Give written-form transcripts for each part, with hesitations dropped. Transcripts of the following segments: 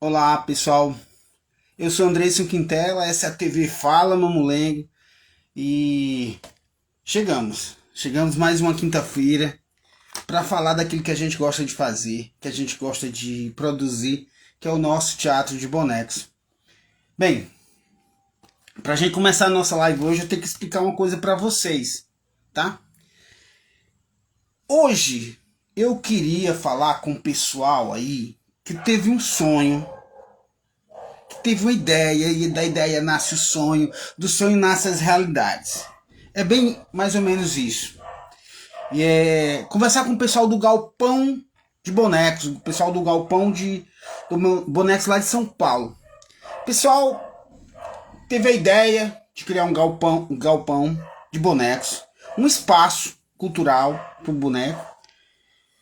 Olá, pessoal. Eu sou Andreyson Quintela, essa é a TV Fala Mamulengo e chegamos mais uma quinta-feira para falar daquilo que a gente gosta de fazer, que a gente gosta de produzir, que é o nosso teatro de bonecos. Bem, para a gente começar a nossa live hoje, eu tenho que explicar uma coisa para vocês, tá? Hoje eu queria falar com o pessoal aí que teve um sonho, teve uma ideia e da ideia nasce o sonho, do sonho nasce as realidades. É bem mais ou menos isso. E é conversar com o pessoal do galpão de bonecos, o pessoal do galpão do bonecos lá de São Paulo. O pessoal teve a ideia de criar um galpão de bonecos, um espaço cultural para o boneco.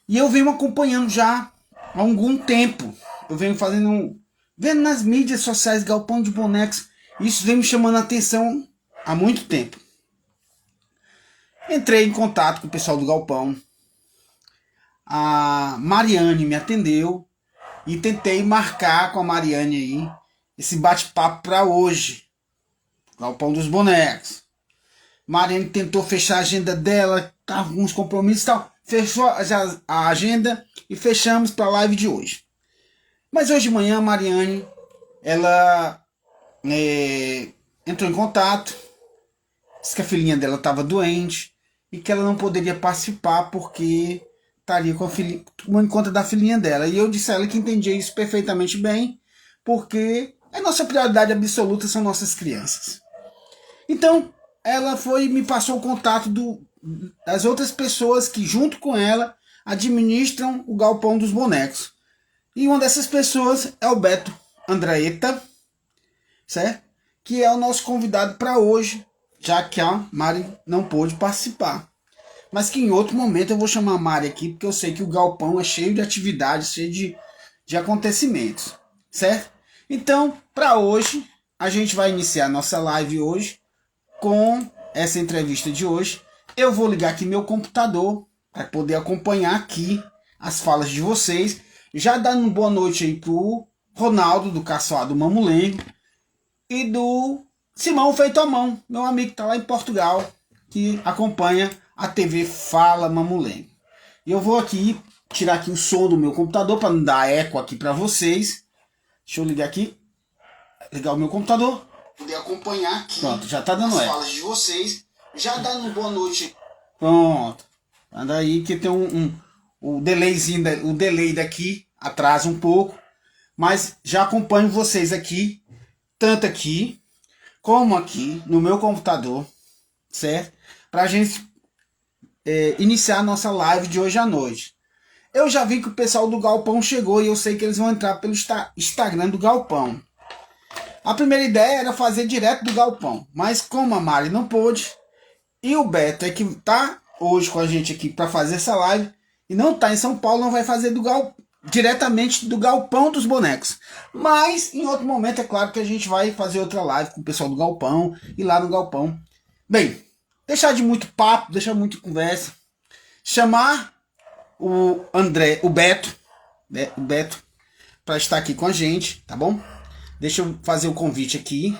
E eu venho acompanhando já há algum tempo. Eu venho vendo nas mídias sociais galpão de bonecos. Isso vem me chamando a atenção há muito tempo. Entrei em contato com o pessoal do galpão. A Mariane me atendeu e tentei marcar com a Mariane aí esse bate-papo para hoje. Galpão dos bonecos. Mariane tentou fechar a agenda dela, tava com uns compromissos e tal. Fechou a agenda e fechamos para a live de hoje. Mas hoje de manhã a Mariane, ela entrou em contato, disse que a filhinha dela estava doente e que ela não poderia participar porque estaria tomando conta da filhinha dela. E eu disse a ela que entendia isso perfeitamente bem, porque a nossa prioridade absoluta são nossas crianças. Então, ela foi e me passou o contato das outras pessoas que, junto com ela, administram o galpão dos bonecos. E uma dessas pessoas é o Beto Andraeta, certo? Que é o nosso convidado para hoje, já que a Mari não pôde participar. Mas que em outro momento eu vou chamar a Mari aqui, porque eu sei que o galpão é cheio de atividades, cheio de acontecimentos, certo? Então, para hoje, a gente vai iniciar a nossa live hoje com essa entrevista de hoje. Eu vou ligar aqui meu computador para poder acompanhar aqui as falas de vocês. Já dando uma boa noite aí pro Ronaldo, do Caçoado Mamulengo, e do Simão Feito à Mão, meu amigo que está lá em Portugal, que acompanha a TV Fala Mamulengo. E eu vou aqui tirar aqui o som do meu computador para não dar eco aqui para vocês. Deixa eu ligar aqui, ligar o meu computador, poder acompanhar aqui. Pronto, já tá dando eco. As falas de vocês, já dando boa noite. Pronto. Anda aí que tem o delayzinho, o delay daqui atrasa um pouco, mas já acompanho vocês aqui, tanto aqui como aqui no meu computador, certo? Para a gente iniciar a nossa live de hoje à noite. Eu já vi que o pessoal do Galpão chegou e eu sei que eles vão entrar pelo Instagram do Galpão. A primeira ideia era fazer direto do Galpão, mas como a Mari não pôde, e o Beto é que tá hoje com a gente aqui para fazer essa live, e não tá em São Paulo, não vai fazer diretamente do Galpão dos Bonecos. Mas em outro momento é claro que a gente vai fazer outra live com o pessoal do Galpão e lá no Galpão. Bem, deixar de muito papo, deixar muito conversa, chamar o Beto para estar aqui com a gente, tá bom? Deixa eu fazer o convite aqui.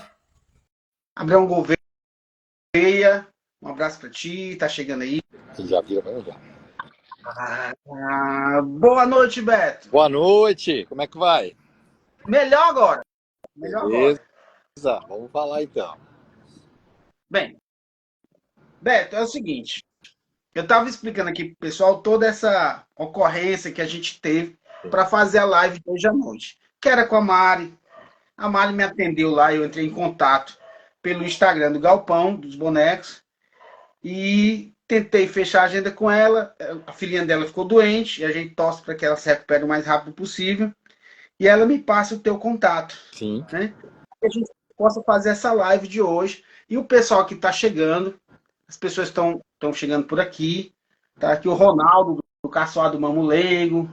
Abraão Gouveia, um abraço para ti, tá chegando aí. Já vira para já. Boa noite, Beto. Boa noite, como é que vai? Melhor agora. Melhor Beleza, agora. vamos falar então. Bem, Beto, é o seguinte. Eu estava explicando aqui pro pessoal toda essa ocorrência que a gente teve para fazer a live de hoje à noite. Que era com a Mari. A Mari me atendeu lá, eu entrei em contato pelo Instagram do Galpão, dos bonecos, e tentei fechar a agenda com ela. A filhinha dela ficou doente, e a gente torce para que ela se recupere o mais rápido possível. E ela me passa o teu contato, Sim. né? Que a gente possa fazer essa live de hoje. E o pessoal que está chegando, as pessoas estão chegando por aqui. Tá aqui o Ronaldo, do Caçoado Mamulengo.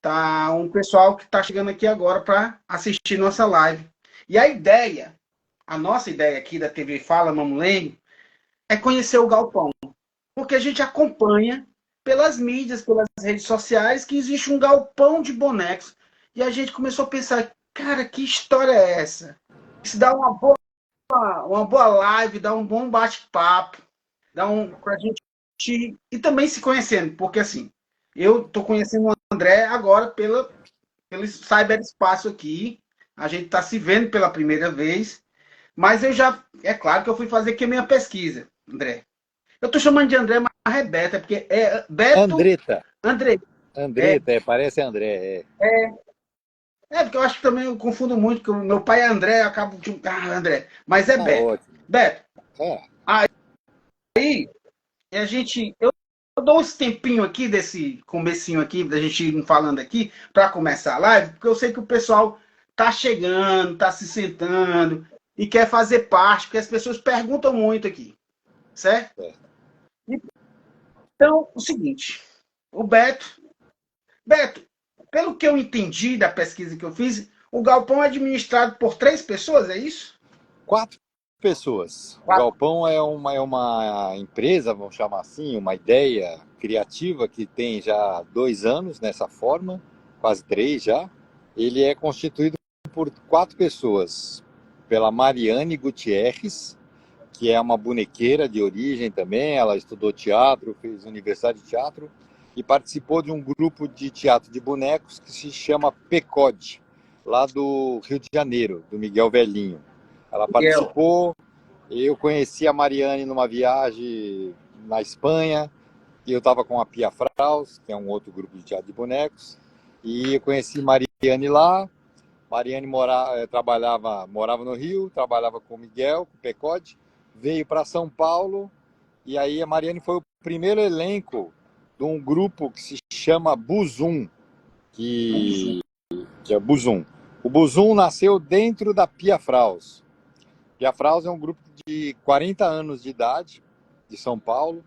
Tá um pessoal que está chegando aqui agora para assistir nossa live. E a nossa ideia aqui da TV Fala Mamulengo, é conhecer o Galpão. Porque a gente acompanha pelas mídias, pelas redes sociais, que existe um galpão de bonecos. E a gente começou a pensar, Cara, que história é essa? Isso dá uma boa live, dá um bom bate-papo, dá pra gente e também se conhecendo, porque assim, eu tô conhecendo o André agora pelo cyberespaço aqui, a gente tá se vendo pela primeira vez, mas é claro que eu fui fazer aqui a minha pesquisa, André. Eu tô chamando de André, mas é Beto, é porque é Beto Andretta. André. É, Andretta, parece André. porque eu acho que também eu confundo muito, que o meu pai é André, eu acabo de. Ah, André. Mas é Tá Beto. ótimo. Beto, É, aí a gente. Eu dou esse tempinho aqui, desse comecinho aqui, da gente ir falando aqui, para começar a live, porque eu sei que o pessoal tá chegando, tá se sentando e quer fazer parte, porque as pessoas perguntam muito aqui, certo? é. Então, o seguinte, o Beto, pelo que eu entendi da pesquisa que eu fiz, o galpão é administrado por 3 pessoas, é isso? 4 pessoas. O Quatro. Galpão é uma empresa, vamos chamar assim, uma ideia criativa que tem já 2 anos nessa forma, quase 3 já. Ele é constituído por 4 pessoas. Pela Mariane Gutierrez, que é uma bonequeira de origem também. Ela estudou teatro, fez universidade de teatro e participou de um grupo de teatro de bonecos que se chama PECOD, lá do Rio de Janeiro, do Miguel Velhinho. Ela Miguel. participou. Eu conheci a Mariane numa viagem na Espanha, e eu estava com a Pia Fraus, que é um outro grupo de teatro de bonecos, e eu conheci Mariane lá. Mariane morava no Rio, trabalhava com o Miguel, com o Pecote, veio para São Paulo, e aí a Mariane foi o primeiro elenco de um grupo que se chama Buzum, que, que é Buzum. O Buzum nasceu dentro da Pia Fraus. Pia Fraus é um grupo de 40 anos de idade, de São Paulo,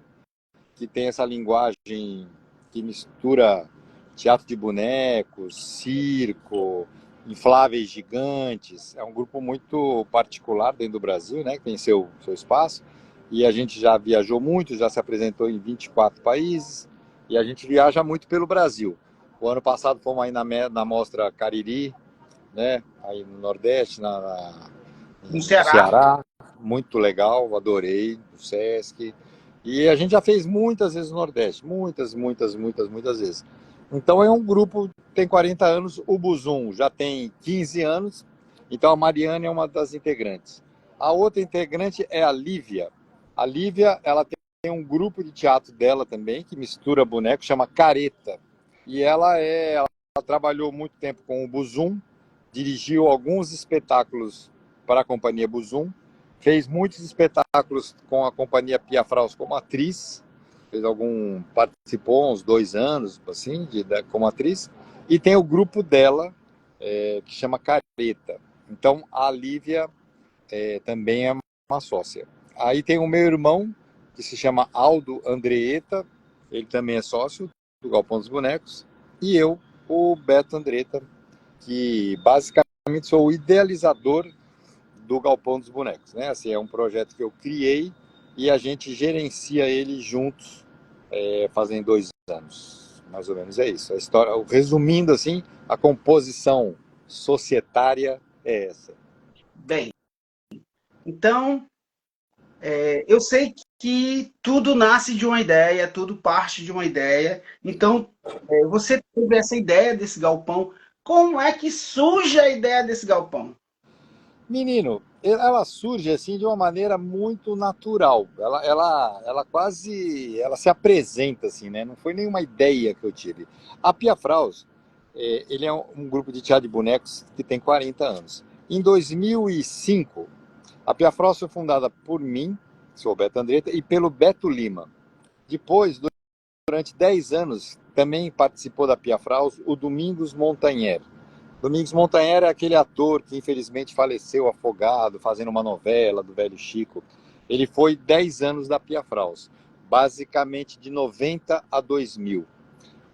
que tem essa linguagem que mistura teatro de bonecos, circo, infláveis gigantes. É um grupo muito particular dentro do Brasil, né, que tem seu espaço. E a gente já viajou muito, já se apresentou em 24 países, e a gente viaja muito pelo Brasil. O ano passado fomos aí na Mostra Cariri, né, aí no Nordeste, No no Ceará. Ceará. Muito legal, adorei, o Sesc. E a gente já fez muitas vezes no Nordeste, muitas vezes. Então é um grupo, tem 40 anos, o Buzum já tem 15 anos, então a Mariane é uma das integrantes. A outra integrante é a Lívia. A Lívia, ela tem um grupo de teatro dela também, que mistura bonecos, chama Careta. E ela trabalhou muito tempo com o Buzum, dirigiu alguns espetáculos para a companhia Buzum, fez muitos espetáculos com a companhia Pia Fraus como atriz, participou uns 2 anos assim como atriz, e tem o grupo dela que chama Careta. Então a Lívia também é uma sócia. Aí tem o meu irmão, que se chama Aldo Andreetta, ele também é sócio do Galpão dos Bonecos, e eu, o Beto Andretta, que basicamente sou o idealizador do Galpão dos Bonecos, né? Assim, é um projeto que eu criei e a gente gerencia ele juntos, fazem 2 anos, mais ou menos é isso. A história, resumindo assim, a composição societária é essa. Bem, então, eu sei que tudo nasce de uma ideia, tudo parte de uma ideia. Então, você teve essa ideia desse galpão. Como é que surge a ideia desse galpão? Menino, ela surge assim de uma maneira muito natural. Ela quase, ela se apresenta assim, né? Não foi nenhuma ideia que eu tive. A Pia Fraus, ele é um grupo de teatro de bonecos que tem 40 anos. Em 2005, a Pia Fraus foi fundada por mim, sou o Beto Andretta, e pelo Beto Lima. Depois, durante 10 anos, também participou da Pia Fraus o Domingos Montanher. Domingos Montanher é aquele ator que infelizmente faleceu afogado, fazendo uma novela do Velho Chico. Ele foi 10 anos da Pia Fraus, basicamente de 90 a 2000.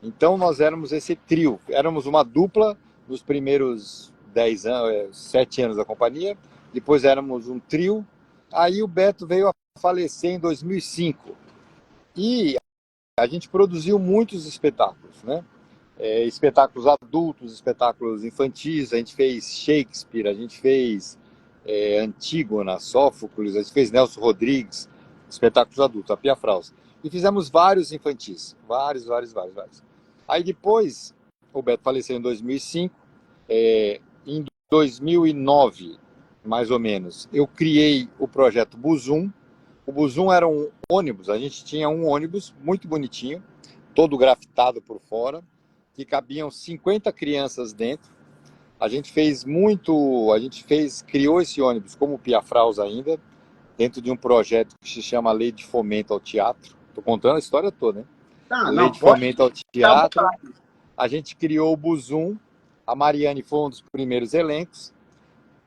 Então nós éramos esse trio, éramos uma dupla nos primeiros 10 anos, 7 anos da companhia, depois éramos um trio, aí o Beto veio a falecer em 2005. E a gente produziu muitos espetáculos, né? espetáculos adultos, espetáculos infantis, a gente fez Shakespeare, a gente fez Antígona, Sófocles, a gente fez Nelson Rodrigues, espetáculos adultos, a Pia Fraus. E fizemos vários infantis, vários. Aí depois, o Beto faleceu em 2005, em 2009, mais ou menos, eu criei o projeto Buzum. O Buzum era um ônibus, a gente tinha um ônibus muito bonitinho, todo grafitado por fora, que cabiam 50 crianças dentro. Criou esse ônibus como Pia Fraus ainda, dentro de um projeto que se chama Lei de Fomento ao Teatro. Estou contando a história toda, né? Ah, Lei não, de pode Fomento ao ficar à Teatro. vontade. A gente criou o Buzum, a Mariane foi um dos primeiros elencos,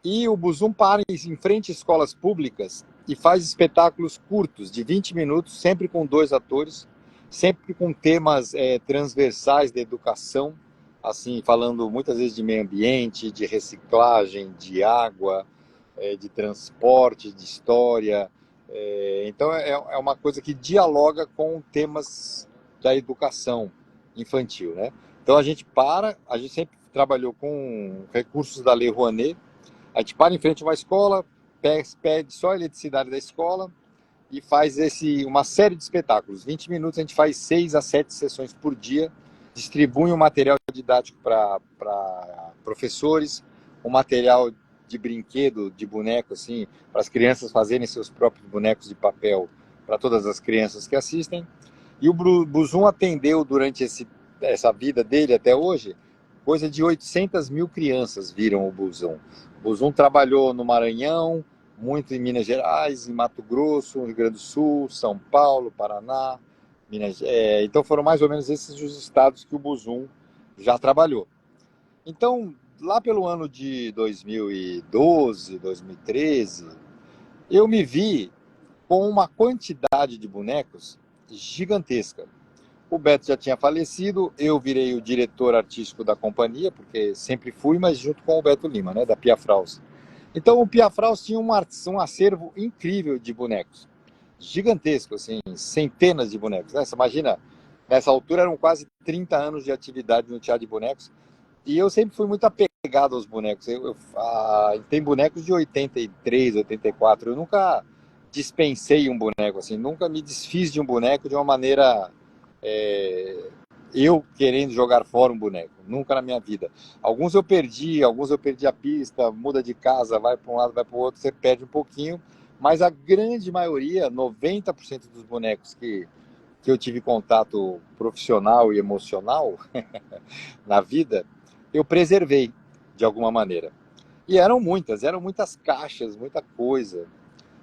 e o Buzum para em frente a escolas públicas e faz espetáculos curtos, de 20 minutos, sempre com 2 atores, sempre com temas transversais da educação, assim, falando muitas vezes de meio ambiente, de reciclagem, de água, de transporte, de história. Então é uma coisa que dialoga com temas da educação infantil, né? Então a gente sempre trabalhou com recursos da Lei Rouanet. A gente para em frente a uma escola, pede só a eletricidade da escola e faz uma série de espetáculos. 20 minutos, a gente faz 6 a 7 sessões por dia, distribui um material didático para professores, um material de brinquedo, de boneco, assim, para as crianças fazerem seus próprios bonecos de papel para todas as crianças que assistem. E o Buzum atendeu durante essa vida dele até hoje, coisa de 800 mil crianças viram o Buzum. O Buzum trabalhou no Maranhão, muito em Minas Gerais, em Mato Grosso, Rio Grande do Sul, São Paulo, Paraná, então foram mais ou menos esses os estados que o Buzum já trabalhou. Então, lá pelo ano de 2012, 2013, eu me vi com uma quantidade de bonecos gigantesca. O Beto já tinha falecido, eu virei o diretor artístico da companhia, porque sempre fui, mas junto com o Beto Lima, né, da Pia Fraus. Então o Pia Fraus tinha um acervo incrível de bonecos, gigantesco, assim, centenas de bonecos. Né? Você imagina, nessa altura eram quase 30 anos de atividade no Teatro de Bonecos, e eu sempre fui muito apegado aos bonecos. Tem bonecos de 83, 84, eu nunca dispensei um boneco, assim, nunca me desfiz de um boneco de uma maneira é, eu querendo jogar fora um boneco, nunca na minha vida. Alguns eu perdi a pista, muda de casa, vai para um lado, vai para o outro, você perde um pouquinho, mas a grande maioria, 90% dos bonecos que eu tive contato profissional e emocional na vida, eu preservei de alguma maneira. E eram muitas caixas, muita coisa.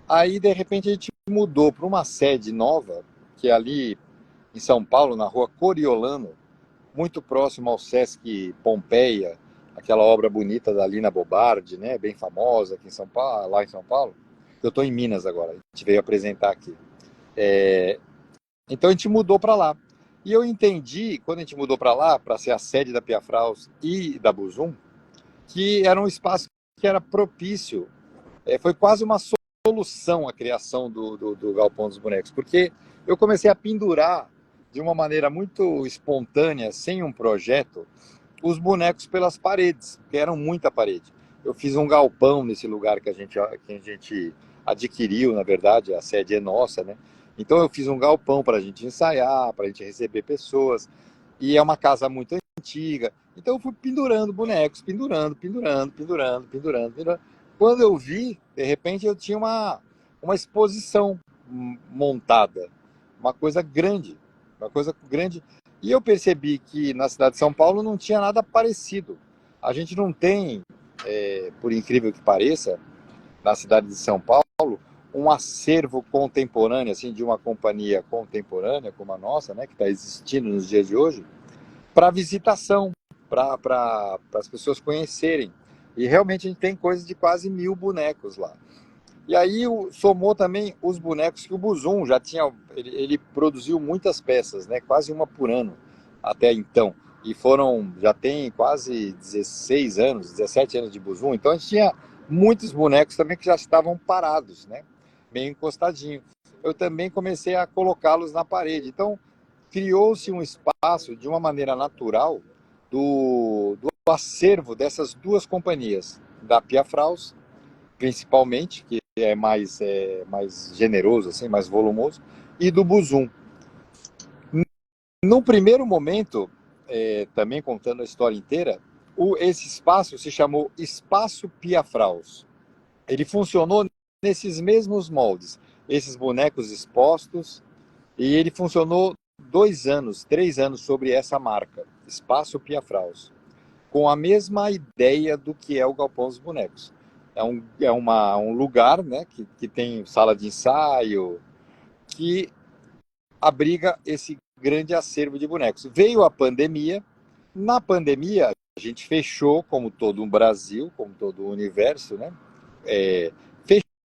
Aí, de repente, a gente mudou para uma sede nova, que é ali em São Paulo, na rua Coriolano, muito próximo ao Sesc Pompeia, aquela obra bonita da Lina Bobardi, né, bem famosa aqui em São Paulo, lá em São Paulo. Eu estou em Minas agora, a gente veio apresentar aqui. Então a gente mudou para lá. E eu entendi, quando a gente mudou para lá, para ser a sede da Pia Fraus e da Buzum, que era um espaço que era propício. Foi quase uma solução a criação do Galpão dos Bonecos, porque eu comecei a pendurar de uma maneira muito espontânea, sem um projeto, os bonecos pelas paredes, que eram muita parede. Eu fiz um galpão nesse lugar que a gente adquiriu, na verdade, a sede é nossa, né? Então eu fiz um galpão para a gente ensaiar, para a gente receber pessoas, e é uma casa muito antiga. Então eu fui pendurando bonecos, pendurando. Quando eu vi, de repente eu tinha uma exposição montada, uma coisa grande, uma coisa grande. E eu percebi que na cidade de São Paulo não tinha nada parecido. A gente não tem, por incrível que pareça, na cidade de São Paulo, um acervo contemporâneo, assim, de uma companhia contemporânea como a nossa, né, que está existindo nos dias de hoje, para visitação, para as pessoas conhecerem. E realmente a gente tem coisa de quase 1.000 bonecos lá. E aí somou também os bonecos que o Buzum já tinha, ele produziu muitas peças, né? Quase uma por ano até então. E já tem quase 16 anos, 17 anos de Buzum. Então a gente tinha muitos bonecos também que já estavam parados, né? Meio encostadinho. Eu também comecei a colocá-los na parede. Então criou-se um espaço de uma maneira natural do acervo dessas duas companhias, da Pia Fraus, principalmente, que mais generoso, assim, mais volumoso, e do Buzum. No primeiro momento, também contando a história inteira, esse espaço se chamou Espaço Pia Fraus. Ele funcionou nesses mesmos moldes, esses bonecos expostos, e ele funcionou 2 anos, 3 anos sobre essa marca, Espaço Pia Fraus, com a mesma ideia do que é o Galpão dos Bonecos. Um lugar, né, que tem sala de ensaio, que abriga esse grande acervo de bonecos. Veio a pandemia, na pandemia a gente fechou, como todo o Brasil, como todo o universo, né?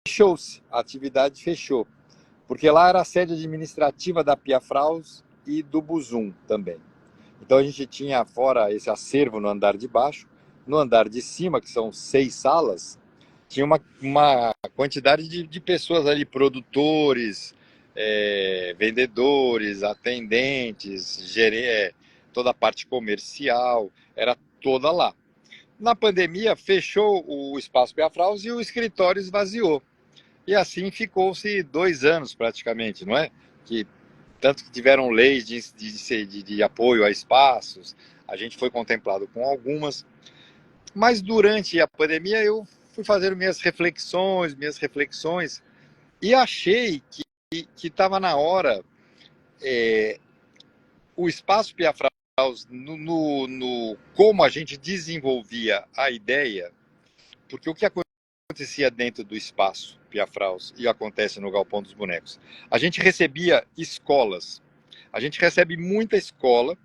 Fechou-se, a atividade fechou, porque lá era a sede administrativa da Pia Fraus e do Buzum também. Então a gente tinha, fora esse acervo no andar de baixo, no andar de cima, que são 6 salas, tinha uma quantidade de pessoas ali, produtores, vendedores, atendentes, toda a parte comercial, era toda lá. Na pandemia, fechou o Espaço Pia Fraus e o escritório esvaziou. E assim ficou-se 2 anos praticamente, não é? Que tanto que tiveram leis de apoio a espaços, a gente foi contemplado com algumas, mas durante a pandemia eu fui fazendo minhas reflexões, e achei que estava na hora, o Espaço Pia Fraus, no como a gente desenvolvia a ideia, porque o que acontecia dentro do Espaço Pia Fraus e acontece no Galpão dos Bonecos? A gente recebia escolas, a gente recebe muita escola,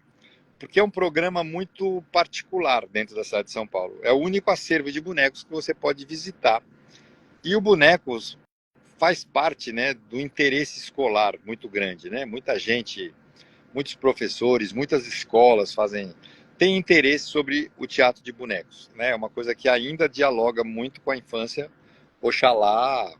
porque é um programa muito particular dentro da cidade de São Paulo. É o único acervo de bonecos que você pode visitar. E o bonecos faz parte, né, do interesse escolar muito grande, né? Muita gente, muitos professores, muitas escolas têm interesse sobre o teatro de bonecos, né? É uma coisa que ainda dialoga muito com a infância, oxalá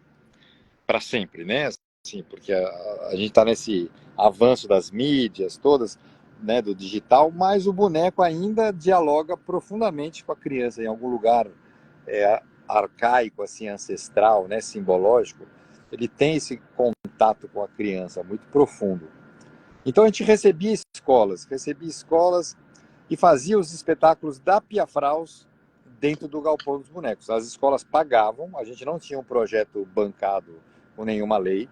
para sempre, né? Assim, porque a gente está nesse avanço das mídias todas, né, do digital, mas o boneco ainda dialoga profundamente com a criança em algum lugar arcaico, assim, ancestral, né, simbológico. Ele tem esse contato com a criança muito profundo. Então a gente recebia escolas e fazia os espetáculos da Pia Fraus dentro do Galpão dos Bonecos. As escolas pagavam, a gente não tinha um projeto bancado com nenhuma lei,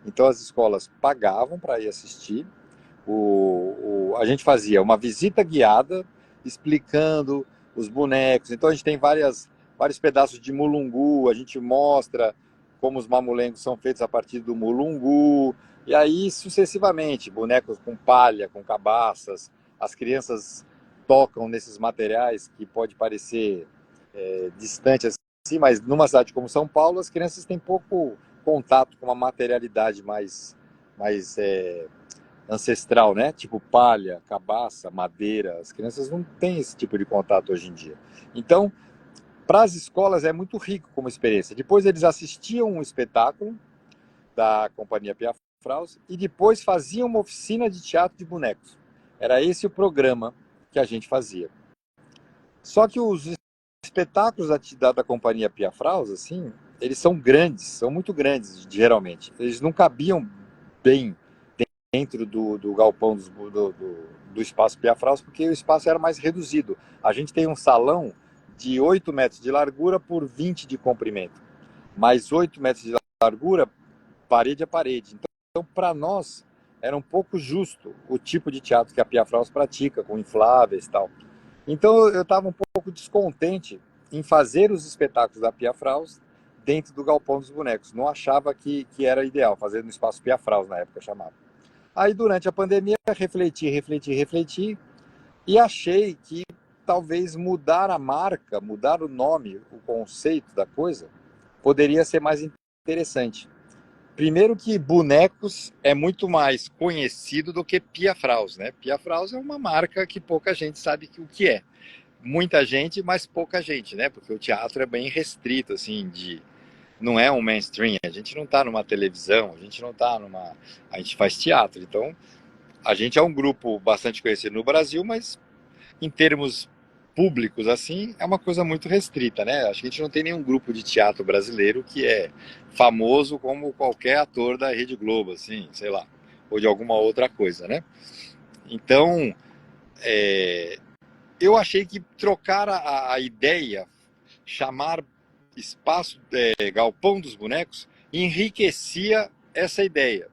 então as escolas pagavam para ir assistir. A gente fazia uma visita guiada explicando os bonecos. Então a gente tem vários pedaços de mulungu, a gente mostra como os mamulengos são feitos a partir do mulungu, e aí sucessivamente, bonecos com palha, com cabaças, as crianças tocam nesses materiais que pode parecer distante assim, mas numa cidade como São Paulo, as crianças têm pouco contato com uma materialidade mais ancestral, né? Tipo palha, cabaça, madeira. As crianças não têm esse tipo de contato hoje em dia. Então, para as escolas é muito rico como experiência. Depois eles assistiam um espetáculo da Companhia Pia Fraus e depois faziam uma oficina de teatro de bonecos. Era esse o programa que a gente fazia. Só que os espetáculos da Companhia Pia Fraus, assim, eles são grandes, são muito grandes, geralmente. Eles não cabiam bem dentro do galpão do Espaço Pia Fraus, porque o espaço era mais reduzido. A gente tem um salão de 8 metros de largura por 20 de comprimento, mais 8 metros de largura, parede a parede. Então para nós, era um pouco justo o tipo de teatro que a Pia Fraus pratica, com infláveis e tal. Então eu estava um pouco descontente em fazer os espetáculos da Pia Fraus dentro do Galpão dos Bonecos. Não achava que era ideal fazer no Espaço Pia Fraus, na época chamava. Aí durante a pandemia refleti e achei que talvez mudar a marca, mudar o nome, o conceito da coisa, poderia ser mais interessante. Primeiro que bonecos é muito mais conhecido do que Pia Fraus, né? Pia Fraus é uma marca que pouca gente sabe o que é. Muita gente, mas pouca gente, né? Porque o teatro é bem restrito, assim, não é um mainstream. A gente não está numa televisão, a gente não está numa... A gente faz teatro, então a gente é um grupo bastante conhecido no Brasil, mas em termos públicos, assim, é uma coisa muito restrita, né? Acho que a gente não tem nenhum grupo de teatro brasileiro que é famoso como qualquer ator da Rede Globo, assim, sei lá, ou de alguma outra coisa, né? Então, eu achei que trocar a ideia, chamar espaço, Galpão dos Bonecos, enriquecia essa ideia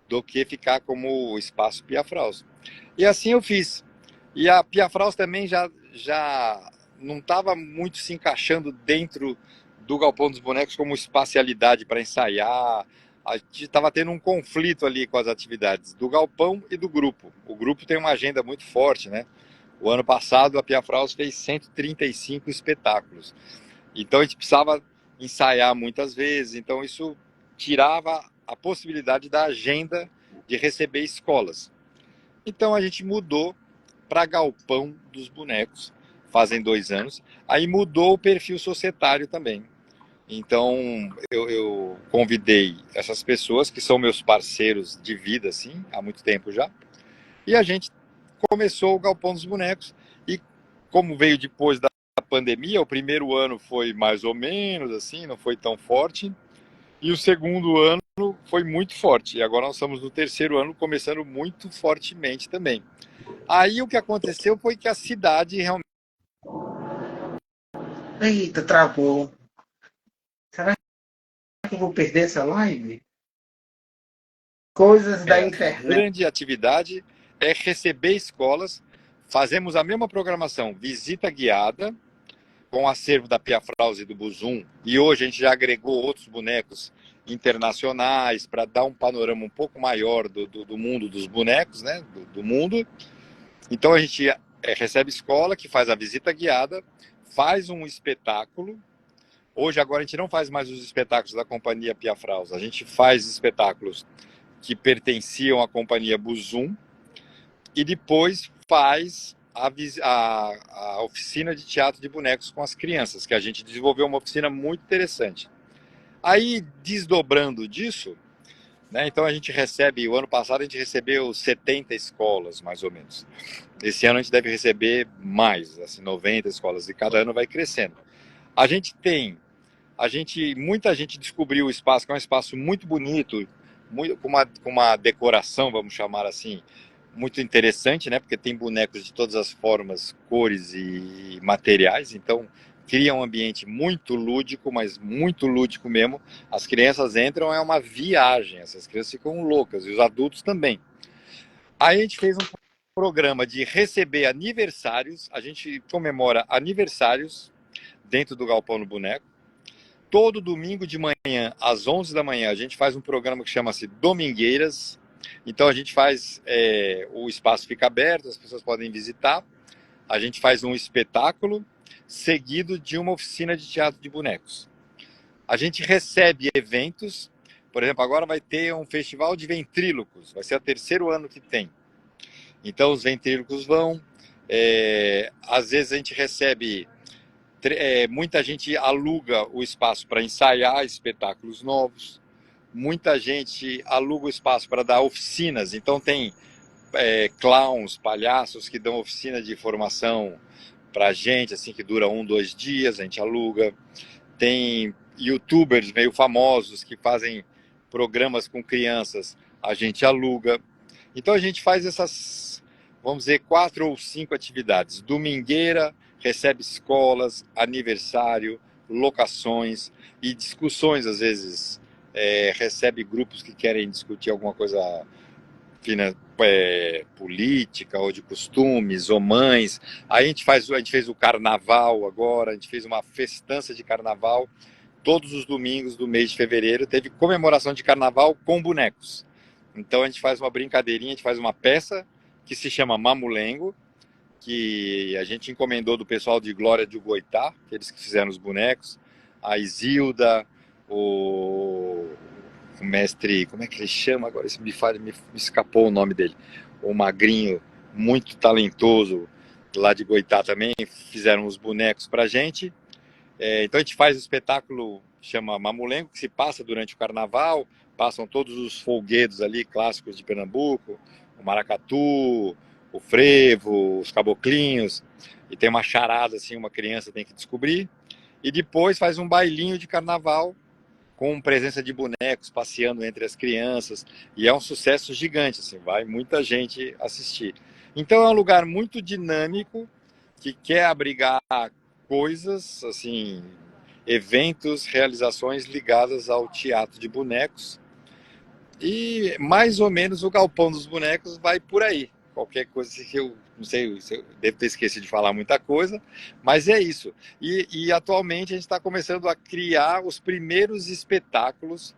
do que ficar como o espaço Pia Fraus. E assim eu fiz. E a Pia Fraus também já não estava muito se encaixando dentro do Galpão dos Bonecos como espacialidade para ensaiar. A gente estava tendo um conflito ali com as atividades do Galpão e do grupo. O grupo tem uma agenda muito forte, né? O ano passado a Pia Fraus fez 135 espetáculos. Então a gente precisava ensaiar muitas vezes, então isso tirava a possibilidade da agenda de receber escolas. Então a gente mudou para Galpão dos Bonecos, fazem 2 anos. Aí mudou o perfil societário também. Então eu convidei essas pessoas que são meus parceiros de vida, assim, há muito tempo já. E a gente começou o Galpão dos Bonecos. E como veio depois da pandemia, o primeiro ano foi mais ou menos assim, não foi tão forte. E o segundo ano foi muito forte. E agora nós estamos no terceiro ano, começando muito fortemente também. Aí o que aconteceu foi que a cidade realmente. Eita, travou. Será que eu vou perder essa live? Coisas da A internet. grande atividade é receber escolas. Fazemos a mesma programação, visita guiada, com o acervo da Pia Fraus e do Buzum. E hoje a gente já agregou outros bonecos internacionais para dar um panorama um pouco maior do mundo dos bonecos, né? Do mundo. Então a gente recebe escola que faz a visita guiada, faz um espetáculo. Hoje agora a gente não faz mais os espetáculos da companhia Pia Fraus, a gente faz espetáculos que pertenciam à companhia Buzum e depois faz a oficina de teatro de bonecos com as crianças, que a gente desenvolveu uma oficina muito interessante. Aí, desdobrando disso, né, então a gente recebe, o ano passado a gente recebeu 70 escolas, mais ou menos. Esse ano a gente deve receber mais, assim, 90 escolas, e cada ano vai crescendo. A gente tem, muita gente descobriu o espaço, que é um espaço muito bonito, muito, com uma decoração, vamos chamar assim, muito interessante, né? Porque tem bonecos de todas as formas, cores e materiais, então cria um ambiente muito lúdico, mas muito lúdico mesmo. As crianças entram, é uma viagem, essas crianças ficam loucas, e os adultos também. Aí a gente fez um programa de receber aniversários, a gente comemora aniversários dentro do Galpão no Boneco. Todo domingo de manhã, às 11 da manhã, a gente faz um programa que chama-se Domingueiras. Então a gente faz, o espaço fica aberto, as pessoas podem visitar. A gente faz um espetáculo seguido de uma oficina de teatro de bonecos. A gente recebe eventos, por exemplo, agora vai ter um festival de ventrílocos, vai ser o terceiro ano que tem. Então os ventrílocos vão, às vezes a gente recebe, muita gente aluga o espaço para ensaiar espetáculos novos, muita gente aluga o espaço para dar oficinas, então tem clowns, palhaços que dão oficina de formação para a gente, assim, que dura 1, 2 dias, a gente aluga. Tem youtubers meio famosos que fazem programas com crianças, a gente aluga. Então a gente faz essas, vamos dizer, 4 ou 5 atividades. Domingueira, recebe escolas, aniversário, locações e discussões, às vezes. Recebe grupos que querem discutir alguma coisa política ou de costumes ou mães. Aí a gente fez o carnaval agora, a gente fez uma festança de carnaval. Todos os domingos do mês de fevereiro teve comemoração de carnaval com bonecos. Então a gente faz uma brincadeirinha, a gente faz uma peça que se chama Mamulengo, que a gente encomendou do pessoal de Glória de Goitá, eles que fizeram os bonecos, a Isilda, o mestre, como é que ele chama agora? Esse me escapou o nome dele. O magrinho, muito talentoso, lá de Goitá também, fizeram os bonecos pra gente. Então a gente faz o espetáculo, chama Mamulengo, que se passa durante o carnaval, passam todos os folguedos ali, clássicos de Pernambuco, o maracatu, o frevo, os caboclinhos, e tem uma charada assim, uma criança tem que descobrir, e depois faz um bailinho de carnaval com presença de bonecos passeando entre as crianças, e é um sucesso gigante, assim, vai muita gente assistir. Então é um lugar muito dinâmico que quer abrigar coisas, assim, eventos, realizações ligadas ao teatro de bonecos. E mais ou menos o Galpão dos Bonecos vai por aí. Qualquer coisa que eu não sei, eu devo ter esquecido de falar muita coisa, mas é isso. E atualmente a gente está começando a criar os primeiros espetáculos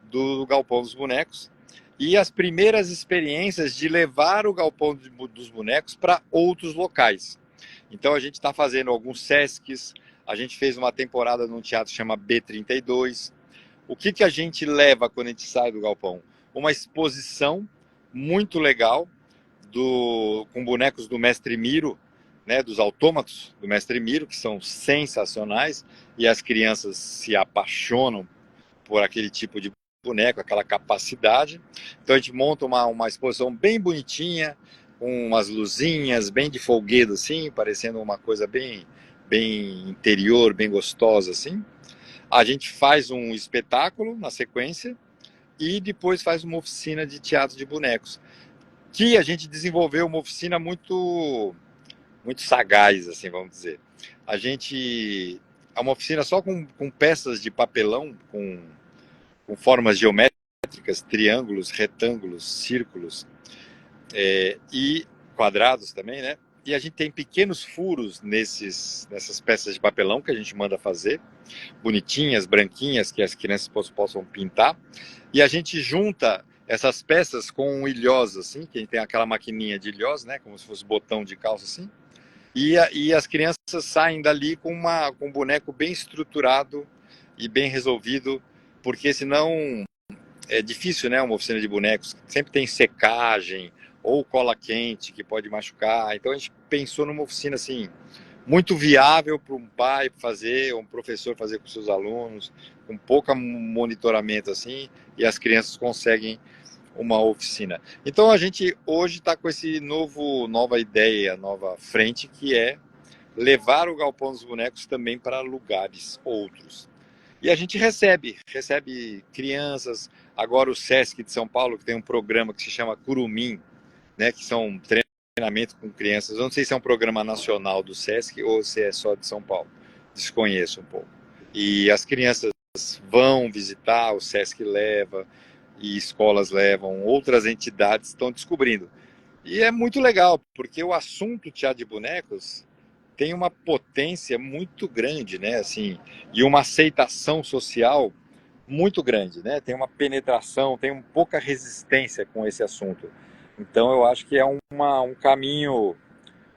do Galpão dos Bonecos e as primeiras experiências de levar o Galpão dos Bonecos para outros locais. Então a gente está fazendo alguns Sescs, a gente fez uma temporada num teatro que chama B32. O que, que a gente leva quando a gente sai do galpão? Uma exposição muito legal com bonecos do Mestre Miro, né, dos autômatos do Mestre Miro, que são sensacionais, e as crianças se apaixonam por aquele tipo de boneco, aquela capacidade. Então a gente monta uma exposição bem bonitinha, com umas luzinhas, bem de folguedo assim, parecendo uma coisa bem interior, bem gostosa assim. A gente faz um espetáculo na sequência e depois faz uma oficina de teatro de bonecos, que a gente desenvolveu uma oficina muito sagaz, assim, vamos dizer. A gente é uma oficina só com peças de papelão, com formas geométricas, triângulos, retângulos, círculos, e quadrados também, né? E a gente tem pequenos furos nessas peças de papelão que a gente manda fazer, bonitinhas, branquinhas, que as crianças possam pintar. E a gente junta essas peças com um ilhós, assim, que tem aquela maquininha de ilhós, né? Como se fosse botão de calça, assim. E as crianças saem dali com um boneco bem estruturado e bem resolvido, porque senão é difícil, né? Uma oficina de bonecos. Sempre tem secagem ou cola quente que pode machucar. Então a gente pensou numa oficina assim muito viável para um pai fazer, um professor fazer com seus alunos, com pouco monitoramento assim, e as crianças conseguem uma oficina. Então a gente hoje está com esse nova ideia, nova frente, que é levar o Galpão dos Bonecos também para lugares outros. E a gente recebe crianças. Agora o Sesc de São Paulo, que tem um programa que se chama Curumim, né, que são treinamento com crianças. Eu não sei se é um programa nacional do Sesc ou se é só de São Paulo. Desconheço um pouco. E as crianças vão visitar, o Sesc leva, e escolas levam, outras entidades estão descobrindo. E é muito legal, porque o assunto teatro de bonecos tem uma potência muito grande, né? Assim, e uma aceitação social muito grande, né? Tem uma penetração, tem pouca resistência com esse assunto. Então eu acho que é um caminho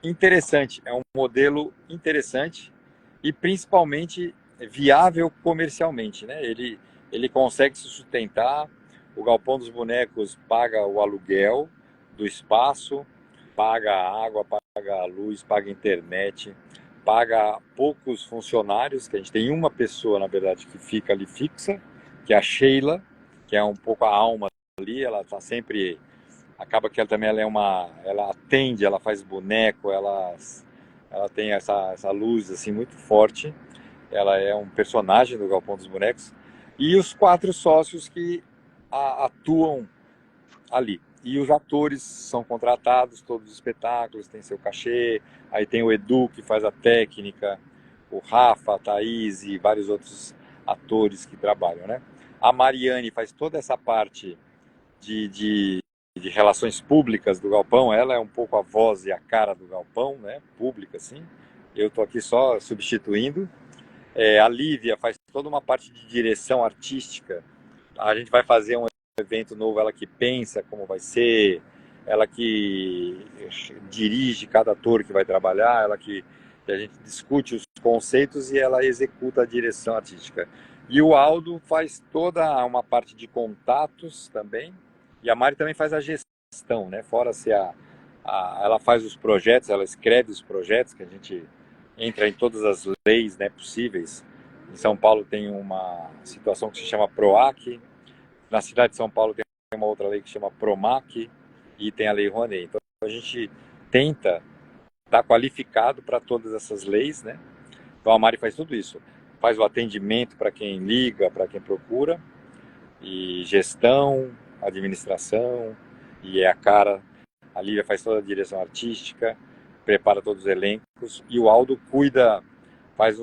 interessante, é um modelo interessante e principalmente viável comercialmente, né? Ele consegue se sustentar, o Galpão dos Bonecos paga o aluguel do espaço, paga a água, paga a luz, paga a internet, paga poucos funcionários, que a gente tem uma pessoa, na verdade, que fica ali fixa, que é a Sheila, que é um pouco a alma ali, ela está sempre, acaba que ela também ela atende, ela faz boneco, ela tem essa luz assim muito forte, ela é um personagem do Galpão dos Bonecos, e os quatro sócios que atuam ali. E os atores são contratados, todos os espetáculos têm seu cachê, aí tem o Edu que faz a técnica, o Rafa, a Thaís e vários outros atores que trabalham, né? A Mariane faz toda essa parte de relações públicas do Galpão, ela é um pouco a voz e a cara do Galpão, né? Pública, assim. Eu tô aqui só substituindo. A Lívia faz toda uma parte de direção artística. A gente vai fazer um evento novo, ela que pensa como vai ser, ela que dirige cada ator que vai trabalhar, ela que a gente discute os conceitos e ela executa a direção artística. E o Aldo faz toda uma parte de contatos também, e a Mari também faz a gestão, né? Fora se ela faz os projetos, ela escreve os projetos, que a gente entra em todas as leis, né, possíveis. Em São Paulo tem uma situação que se chama PROAC, na cidade de São Paulo tem uma outra lei que se chama PROMAC e tem a Lei Rouanet. Então a gente tenta estar qualificado para todas essas leis, né? Então a Mari faz tudo isso. Faz o atendimento para quem liga, para quem procura, e gestão, administração, e é a cara. A Lívia faz toda a direção artística, prepara todos os elencos, e o Aldo cuida, faz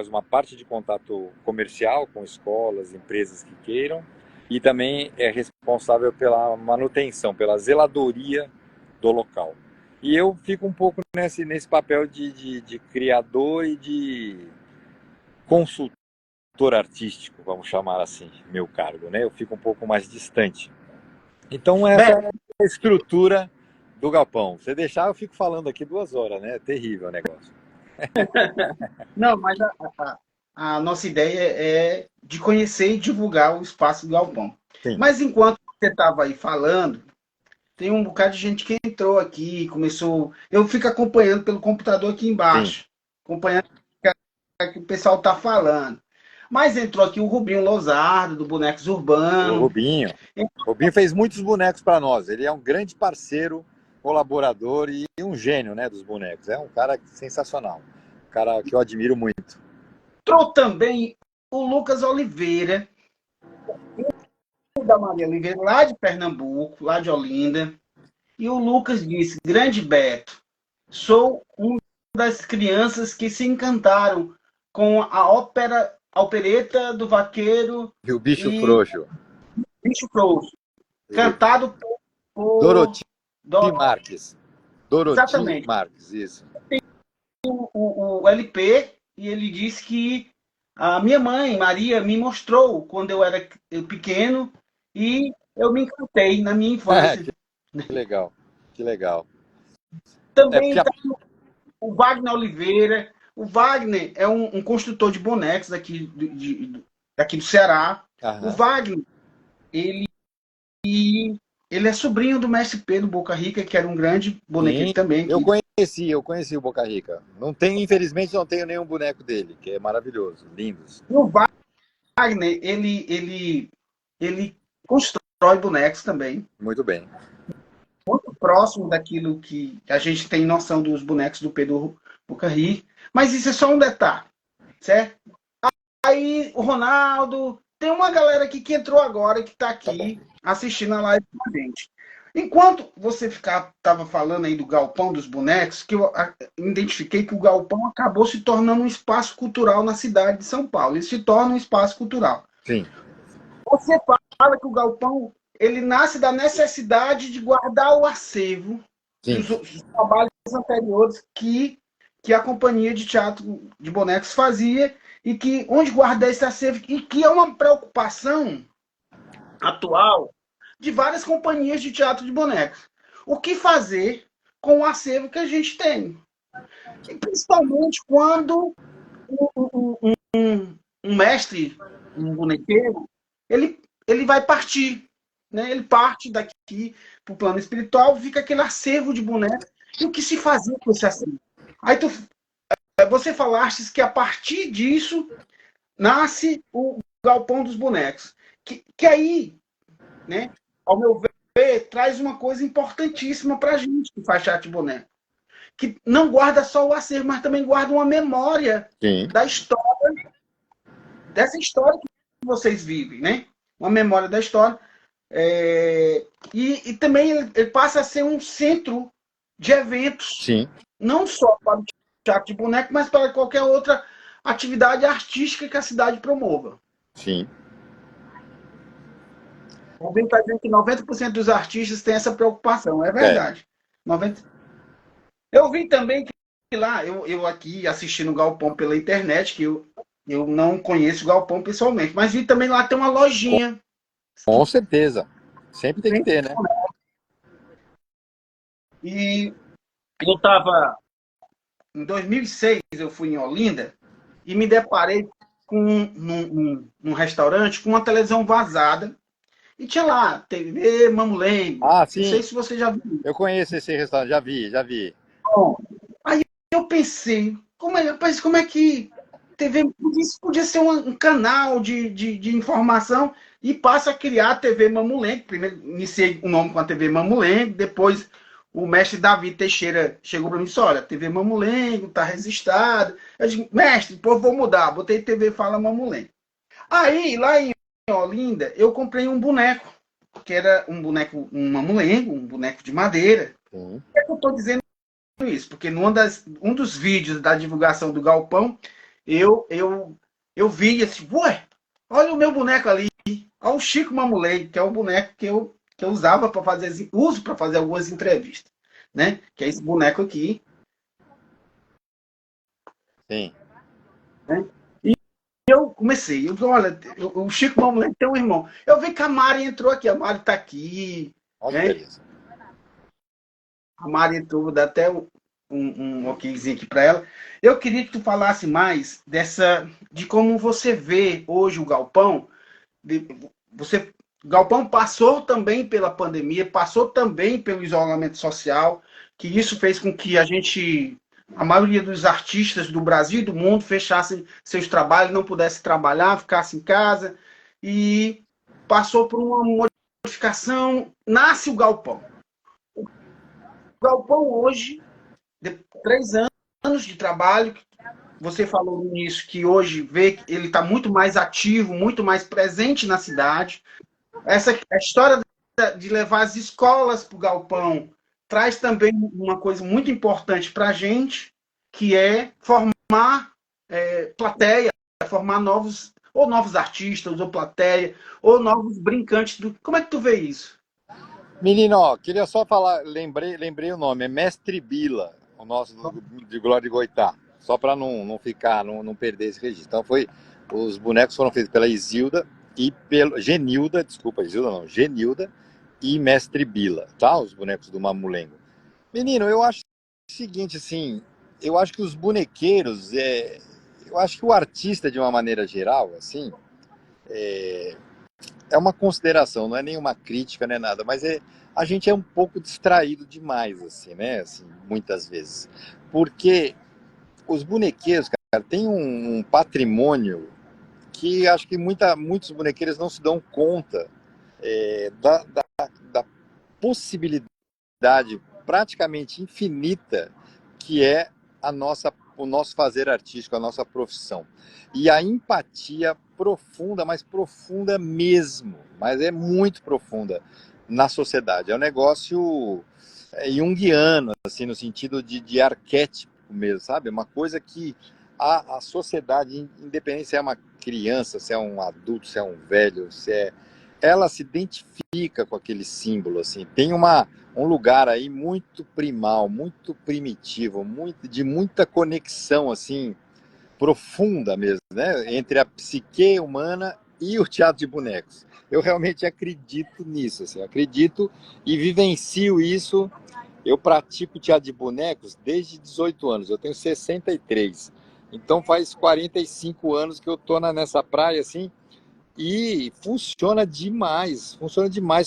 uma parte de contato comercial com escolas, empresas que queiram, e também é responsável pela manutenção, pela zeladoria do local. E eu fico um pouco nesse papel de criador e de consultor artístico, vamos chamar assim, meu cargo, né? Eu fico um pouco mais distante. Então essa é a estrutura do galpão. Se deixar, eu fico falando aqui 2 horas, né? É terrível o negócio. Não, mas a nossa ideia é de conhecer e divulgar o espaço do galpão. Sim. Mas enquanto você estava aí falando, tem um bocado de gente que entrou aqui, começou. Eu fico acompanhando pelo computador aqui embaixo, acompanhando o que o pessoal está falando. Mas entrou aqui o Rubinho Lozardo, do Bonecos Urbano. O Rubinho fez muitos bonecos para nós. Ele é um grande parceiro, colaborador e um gênio, né, dos bonecos. É um cara sensacional. Um cara que eu admiro muito. Entrou também o Lucas Oliveira, da Maria Oliveira, lá de Pernambuco, lá de Olinda. E o Lucas disse: Grande Beto, sou uma das crianças que se encantaram com a opereta do vaqueiro E o Bicho Frouxo. Bicho Frouxo, cantado por Doroti Marques. Doroti Exatamente. Marques, isso. O LP, e ele disse que a minha mãe, Maria, me mostrou quando eu era pequeno e eu me encantei na minha infância. Que legal, que legal. Também o Wagner Oliveira. O Wagner é um construtor de bonecos aqui daqui do Ceará. Aham. O Wagner, ele é sobrinho do Mestre Pedro Boca Rica, que era um grande bonequeiro também. Eu conheci o Boca Rica. Infelizmente não tenho nenhum boneco dele, que é maravilhoso, lindos. E o Wagner, ele constrói bonecos também. Muito bem. Muito próximo daquilo que a gente tem noção dos bonecos do Pedro Boca Rica. Mas isso é só um detalhe, certo? Aí o Ronaldo, tem uma galera aqui que entrou agora, que está aqui assistindo a live com a gente. Enquanto você estava falando aí do galpão dos bonecos, que eu identifiquei que o galpão acabou se tornando um espaço cultural na cidade de São Paulo. Ele se torna um espaço cultural. Sim. Você fala que o galpão ele nasce da necessidade de guardar o acervo dos trabalhos anteriores que a companhia de teatro de bonecos fazia, e que onde guardar esse acervo, e que é uma preocupação atual de várias companhias de teatro de bonecos. O que fazer com o acervo que a gente tem? E principalmente quando um mestre, um bonequeiro, ele vai partir. Né? Ele parte daqui para o plano espiritual, fica aquele acervo de bonecos. E o que se fazia com esse acervo? Aí você falaste que a partir disso nasce o galpão dos bonecos. Que aí, né, ao meu ver, traz uma coisa importantíssima para a gente que faz teatro de boneco. Que não guarda só o acervo, mas também guarda uma memória da história, dessa história que vocês vivem, né? Uma memória da história. E também ele passa a ser um centro de eventos. Sim. Não só para o teatro de boneco, mas para qualquer outra atividade artística que a cidade promova. Sim. O Rubinho está dizendo que 90% dos artistas têm essa preocupação. É verdade. 90... Eu vi também que lá, eu aqui assistindo o Galpão pela internet, que eu não conheço o Galpão pessoalmente, mas vi também lá tem uma lojinha. Com certeza. Sempre tem que ter, né? E eu estava... Em 2006, eu fui em Olinda e me deparei num restaurante com uma televisão vazada. E tinha lá, TV Mamulengo. Ah, sim. Não sei se você já viu. Eu conheço esse restaurante, já vi. Bom, aí eu pensei, como é que TV... Isso podia ser um canal de informação e passa a criar a TV Mamulengo. Primeiro iniciei o nome com a TV Mamulengo, depois o mestre Davi Teixeira chegou para mim e disse: olha, TV Mamulengo, tá registrado. Eu digo: mestre, pô, vou mudar. Botei TV Fala Mamulengo. Aí, lá em Olinda, eu comprei um boneco, que era um boneco, um mamulengo, um boneco de madeira. Sim. Por que eu estou dizendo isso? Porque um dos vídeos da divulgação do Galpão, eu, eu, eu vi assim: ué, olha o meu boneco ali. Olha o Chico Mamulengo, que é o boneco que eu usava para fazer, uso para fazer algumas entrevistas, né? Que é esse boneco aqui, Sim. né? E eu comecei, eu, olha, o Chico Mamulengo tem um irmão. Eu vi que a Mari entrou aqui, a Mari está aqui, Olha que né? beleza. A Mari entrou, vou dar até um okzinho aqui para ela. Eu queria que tu falasse mais de como você vê hoje o Galpão. Você, o Galpão passou também pela pandemia, passou também pelo isolamento social, que isso fez com que a maioria dos artistas do Brasil e do mundo fechassem seus trabalhos, não pudesse trabalhar, ficasse em casa, e passou por uma modificação. Nasce o Galpão. O Galpão hoje, de 3 anos de trabalho, você falou no início que hoje vê que ele está muito mais ativo, muito mais presente na cidade. Essa a história de levar as escolas para o Galpão traz também uma coisa muito importante para a gente, que é formar plateia, formar novos artistas, ou plateia, ou novos brincantes. Como é que tu vê isso? Menino, ó, queria só falar, lembrei o nome, é Mestre Bila, o nosso de Glória de Goitá, só para não ficar, não perder esse registro. Então os bonecos foram feitos pela Isilda e pelo Genilda, desculpa, Isilda não, Genilda e Mestre Bila, tá? Os bonecos do Mamulengo. Menino, eu acho o seguinte, assim, eu acho que os bonequeiros, eu acho que o artista de uma maneira geral, assim, é uma consideração, não é nenhuma crítica, não é nada, mas a gente é um pouco distraído demais, assim, né? Assim, muitas vezes. Porque os bonequeiros, cara, têm um patrimônio que acho que muitos bonequeiros não se dão conta da possibilidade praticamente infinita que é o nosso fazer artístico, a nossa profissão. E a empatia profunda, mas profunda mesmo, mas é muito profunda na sociedade. É um negócio junguiano, assim, no sentido de arquétipo mesmo, sabe? Uma coisa que a sociedade, independente se é uma criança, se é um adulto, se é um velho, ela se identifica com aquele símbolo, assim. Tem um lugar aí muito primal, muito primitivo, de muita conexão, assim, profunda mesmo, né? Entre a psique humana e o teatro de bonecos. Eu realmente acredito nisso, assim, acredito e vivencio isso. Eu pratico teatro de bonecos desde 18 anos, eu tenho 63. Então faz 45 anos que eu tô nessa praia, assim, e funciona demais,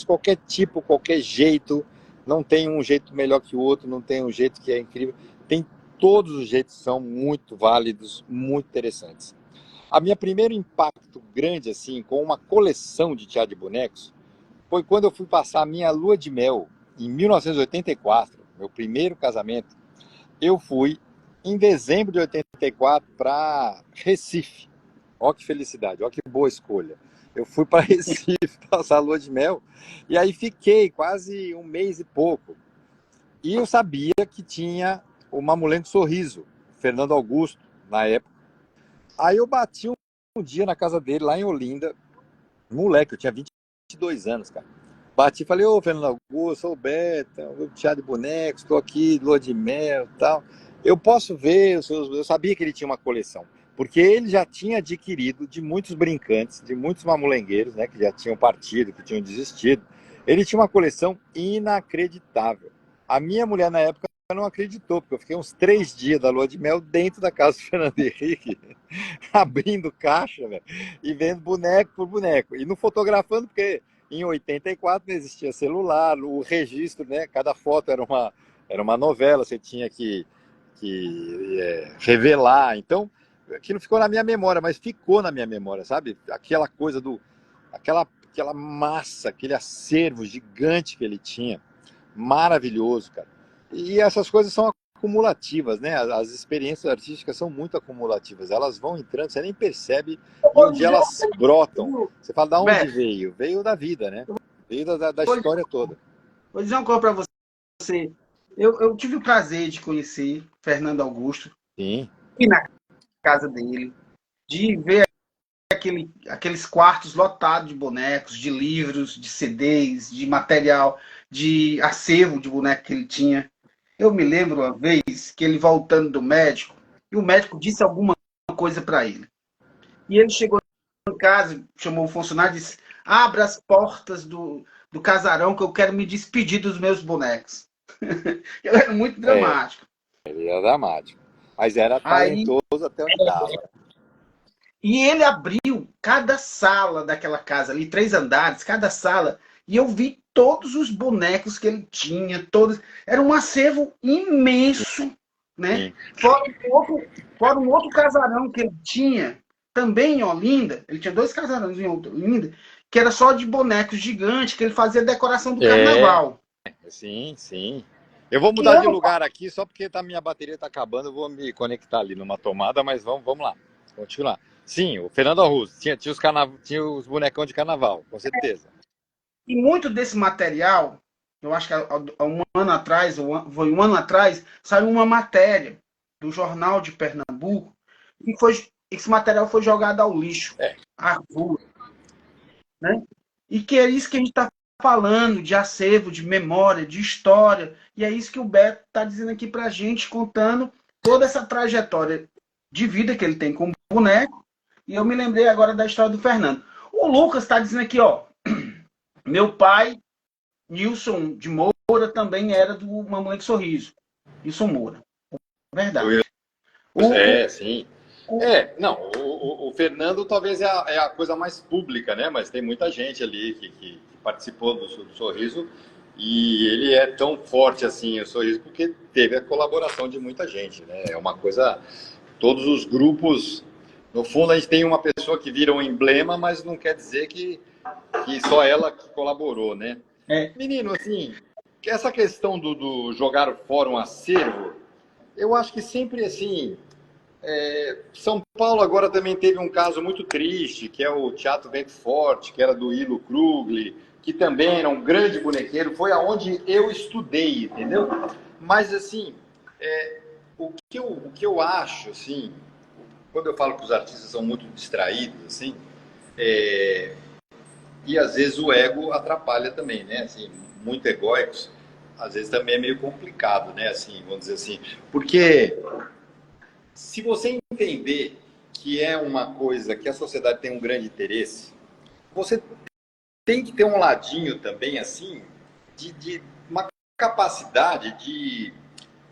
qualquer tipo, qualquer jeito, não tem um jeito melhor que o outro, não tem um jeito que é incrível, tem todos os jeitos são muito válidos, muito interessantes. A minha primeiro impacto grande assim com uma coleção de teatro de bonecos foi quando eu fui passar a minha lua de mel em 1984, meu primeiro casamento. Eu fui em dezembro de 84 para Recife. Ó que felicidade, ó que boa escolha. Eu fui para Recife passar a lua de mel e aí fiquei quase um mês e pouco. E eu sabia que tinha o Mamulengo Sorriso, Fernando Augusto, na época. Aí eu bati um dia na casa dele, lá em Olinda, moleque, eu tinha 22 anos, cara. Bati e falei: ô Fernando Augusto, sou o Beto, o teatro de bonecos, estou aqui, lua de mel e tal. Eu posso ver os seus. Eu sabia que ele tinha uma coleção, porque ele já tinha adquirido de muitos brincantes, de muitos mamulengueiros, né, que já tinham partido, que tinham desistido. Ele tinha uma coleção inacreditável. A minha mulher, na época, não acreditou, porque eu fiquei uns 3 dias da lua de mel dentro da casa do Fernando Henrique, abrindo caixa, velho, e vendo boneco por boneco. E não fotografando, porque em 84 não existia celular, o registro, né? Cada foto era uma novela, você tinha que revelar. Então, aquilo ficou na minha memória, mas ficou na minha memória, sabe? Aquela coisa aquela massa, aquele acervo gigante que ele tinha, maravilhoso, cara. E essas coisas são acumulativas, né? As experiências artísticas são muito acumulativas. Elas vão entrando, você nem percebe, e Vou um dia dizer, elas brotam. viu, Você fala, da onde Beto, veio? Veio da vida, né? Veio da vou, história toda. vou dizer uma coisa para você. Eu tive o prazer de conhecer Fernando Augusto, Sim. ir na casa dele, de ver aqueles quartos lotados de bonecos, de livros, de CDs, de material, de acervo de boneco que ele tinha. Eu me lembro uma vez que ele voltando do médico, e o médico disse alguma coisa para ele. E ele chegou em casa, chamou o funcionário e disse: abra as portas do casarão que eu quero me despedir dos meus bonecos. Ele era muito É, dramático. ele era dramático. Mas era Aí, talentoso até onde dava. e ele abriu cada sala daquela casa ali, 3 andares, cada sala, e eu vi todos os bonecos que ele tinha, todos. Era um acervo imenso, né? Sim. Fora um outro casarão que ele tinha, também em Olinda, ele tinha 2 casarões em Olinda, que era só de bonecos gigantes, que ele fazia decoração do É, carnaval. sim, sim. Eu vou Que mudar de ano lugar aqui só porque minha bateria está acabando. Eu vou me conectar ali numa tomada, mas vamos lá. Continuar. Sim, o Fernando Arruz tinha os bonecão de carnaval, com certeza. E muito desse material, eu acho que há um ano atrás, foi um ano atrás, saiu uma matéria do Jornal de Pernambuco e esse material foi jogado ao lixo, É, à rua, né? E que é isso que a gente está falando, de acervo, de memória, de história, e é isso que o Beto está dizendo aqui para a gente, contando toda essa trajetória de vida que ele tem com o boneco, e eu me lembrei agora da história do Fernando. O Lucas está dizendo aqui, ó, meu pai Nilson de Moura também era do Mamãe de Sorriso. Nilson Moura. Verdade. O, é, sim. É, não, o Fernando talvez é a coisa mais pública, né? Mas tem muita gente ali que participou do Sorriso e ele é tão forte assim, o Sorriso, porque teve a colaboração de muita gente, né? É uma coisa, todos os grupos, no fundo a gente tem uma pessoa que vira um emblema, mas não quer dizer que só ela que colaborou, né? é, Menino, assim, essa questão do jogar fora um acervo, eu acho que sempre assim, São Paulo agora também teve um caso muito triste, que é o Teatro Vento Forte, que era do Ilo Krugli, que também era um grande bonequeiro, foi aonde eu estudei, entendeu? Mas, assim, o que eu acho, assim, quando eu falo que os artistas são muito distraídos, assim, e às vezes o ego atrapalha também, né? Assim, muito egóicos, às vezes também é meio complicado, né? Assim, vamos dizer assim, porque se você entender que é uma coisa que a sociedade tem um grande interesse, você tem que ter um ladinho também, assim, de uma capacidade de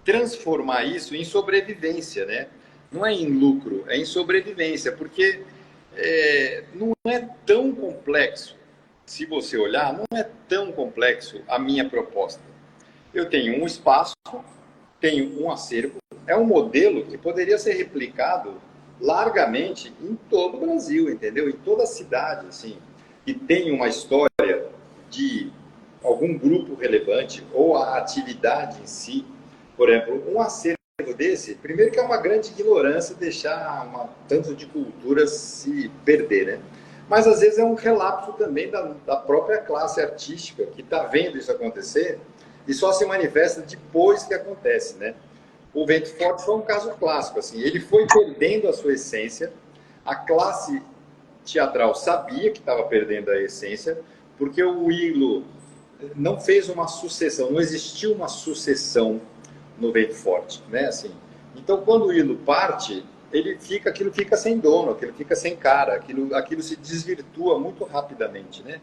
transformar isso em sobrevivência, né? Não é em lucro, é em sobrevivência, porque não é tão complexo. Se você olhar, não é tão complexo a minha proposta. Eu tenho um espaço, tenho um acervo, é um modelo que poderia ser replicado largamente em todo o Brasil, entendeu? Em toda a cidade, assim, que tem uma história de algum grupo relevante ou a atividade em si. Por exemplo, um acervo desse, primeiro que é uma grande ignorância deixar tanto de cultura se perder, né? Mas às vezes é um relapso também da própria classe artística que está vendo isso acontecer e só se manifesta depois que acontece, né? O Vento Forte foi um caso clássico, assim, ele foi perdendo a sua essência, a classe teatral sabia que estava perdendo a essência, porque o Ilo não fez uma sucessão, não existiu uma sucessão no Vento Forte, né, assim. Então, quando o Ilo parte, aquilo fica sem dono, aquilo fica sem cara, aquilo se desvirtua muito rapidamente, né?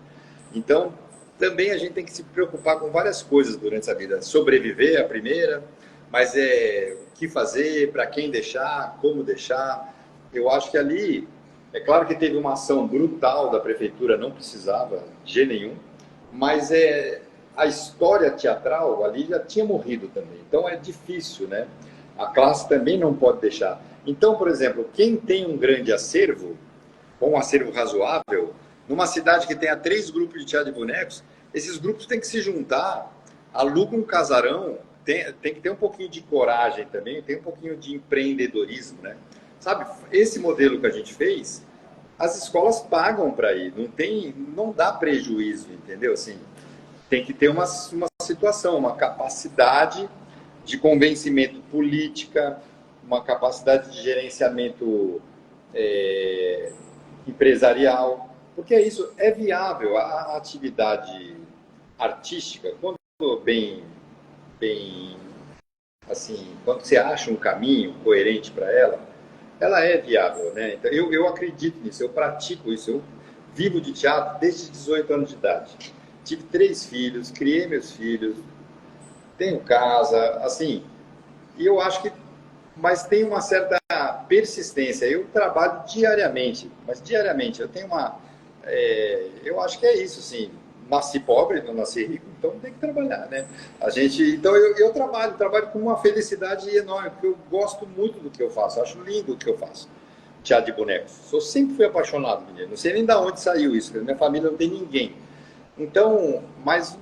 Então, também a gente tem que se preocupar com várias coisas durante a vida. Sobreviver é a primeira, mas o que fazer, para quem deixar, como deixar. Eu acho que ali, é claro que teve uma ação brutal da prefeitura, não precisava de jeito nenhum, mas a história teatral ali já tinha morrido também. Então é difícil, né? A classe também não pode deixar. Então, por exemplo, quem tem um grande acervo, ou um acervo razoável, numa cidade que tenha 3 grupos de teatro de bonecos, esses grupos têm que se juntar, alugam um casarão, tem que ter um pouquinho de coragem também, tem um pouquinho de empreendedorismo, né? Sabe, esse modelo que a gente fez, as escolas pagam para ir, não dá prejuízo, entendeu? Assim, tem que ter uma situação, uma capacidade de convencimento política, uma capacidade de gerenciamento empresarial, porque isso é viável. A atividade artística, quando bem assim, quando você acha um caminho coerente para ela é viável, né? Então, eu acredito nisso, eu pratico isso, eu vivo de teatro desde 18 anos de idade. Tive 3 filhos, criei meus filhos, tenho casa, assim, e eu acho que, mas tem uma certa persistência. Eu trabalho diariamente, mas diariamente eu tenho eu acho que é isso, sim. Nasci pobre, não nasci rico, então tem que trabalhar, né? Então eu trabalho com uma felicidade enorme, porque eu gosto muito do que eu faço, acho lindo o que eu faço. Teatro de bonecos. Eu sempre fui apaixonado, menino. Não sei nem de onde saiu isso, porque minha família não tem ninguém. Então, mas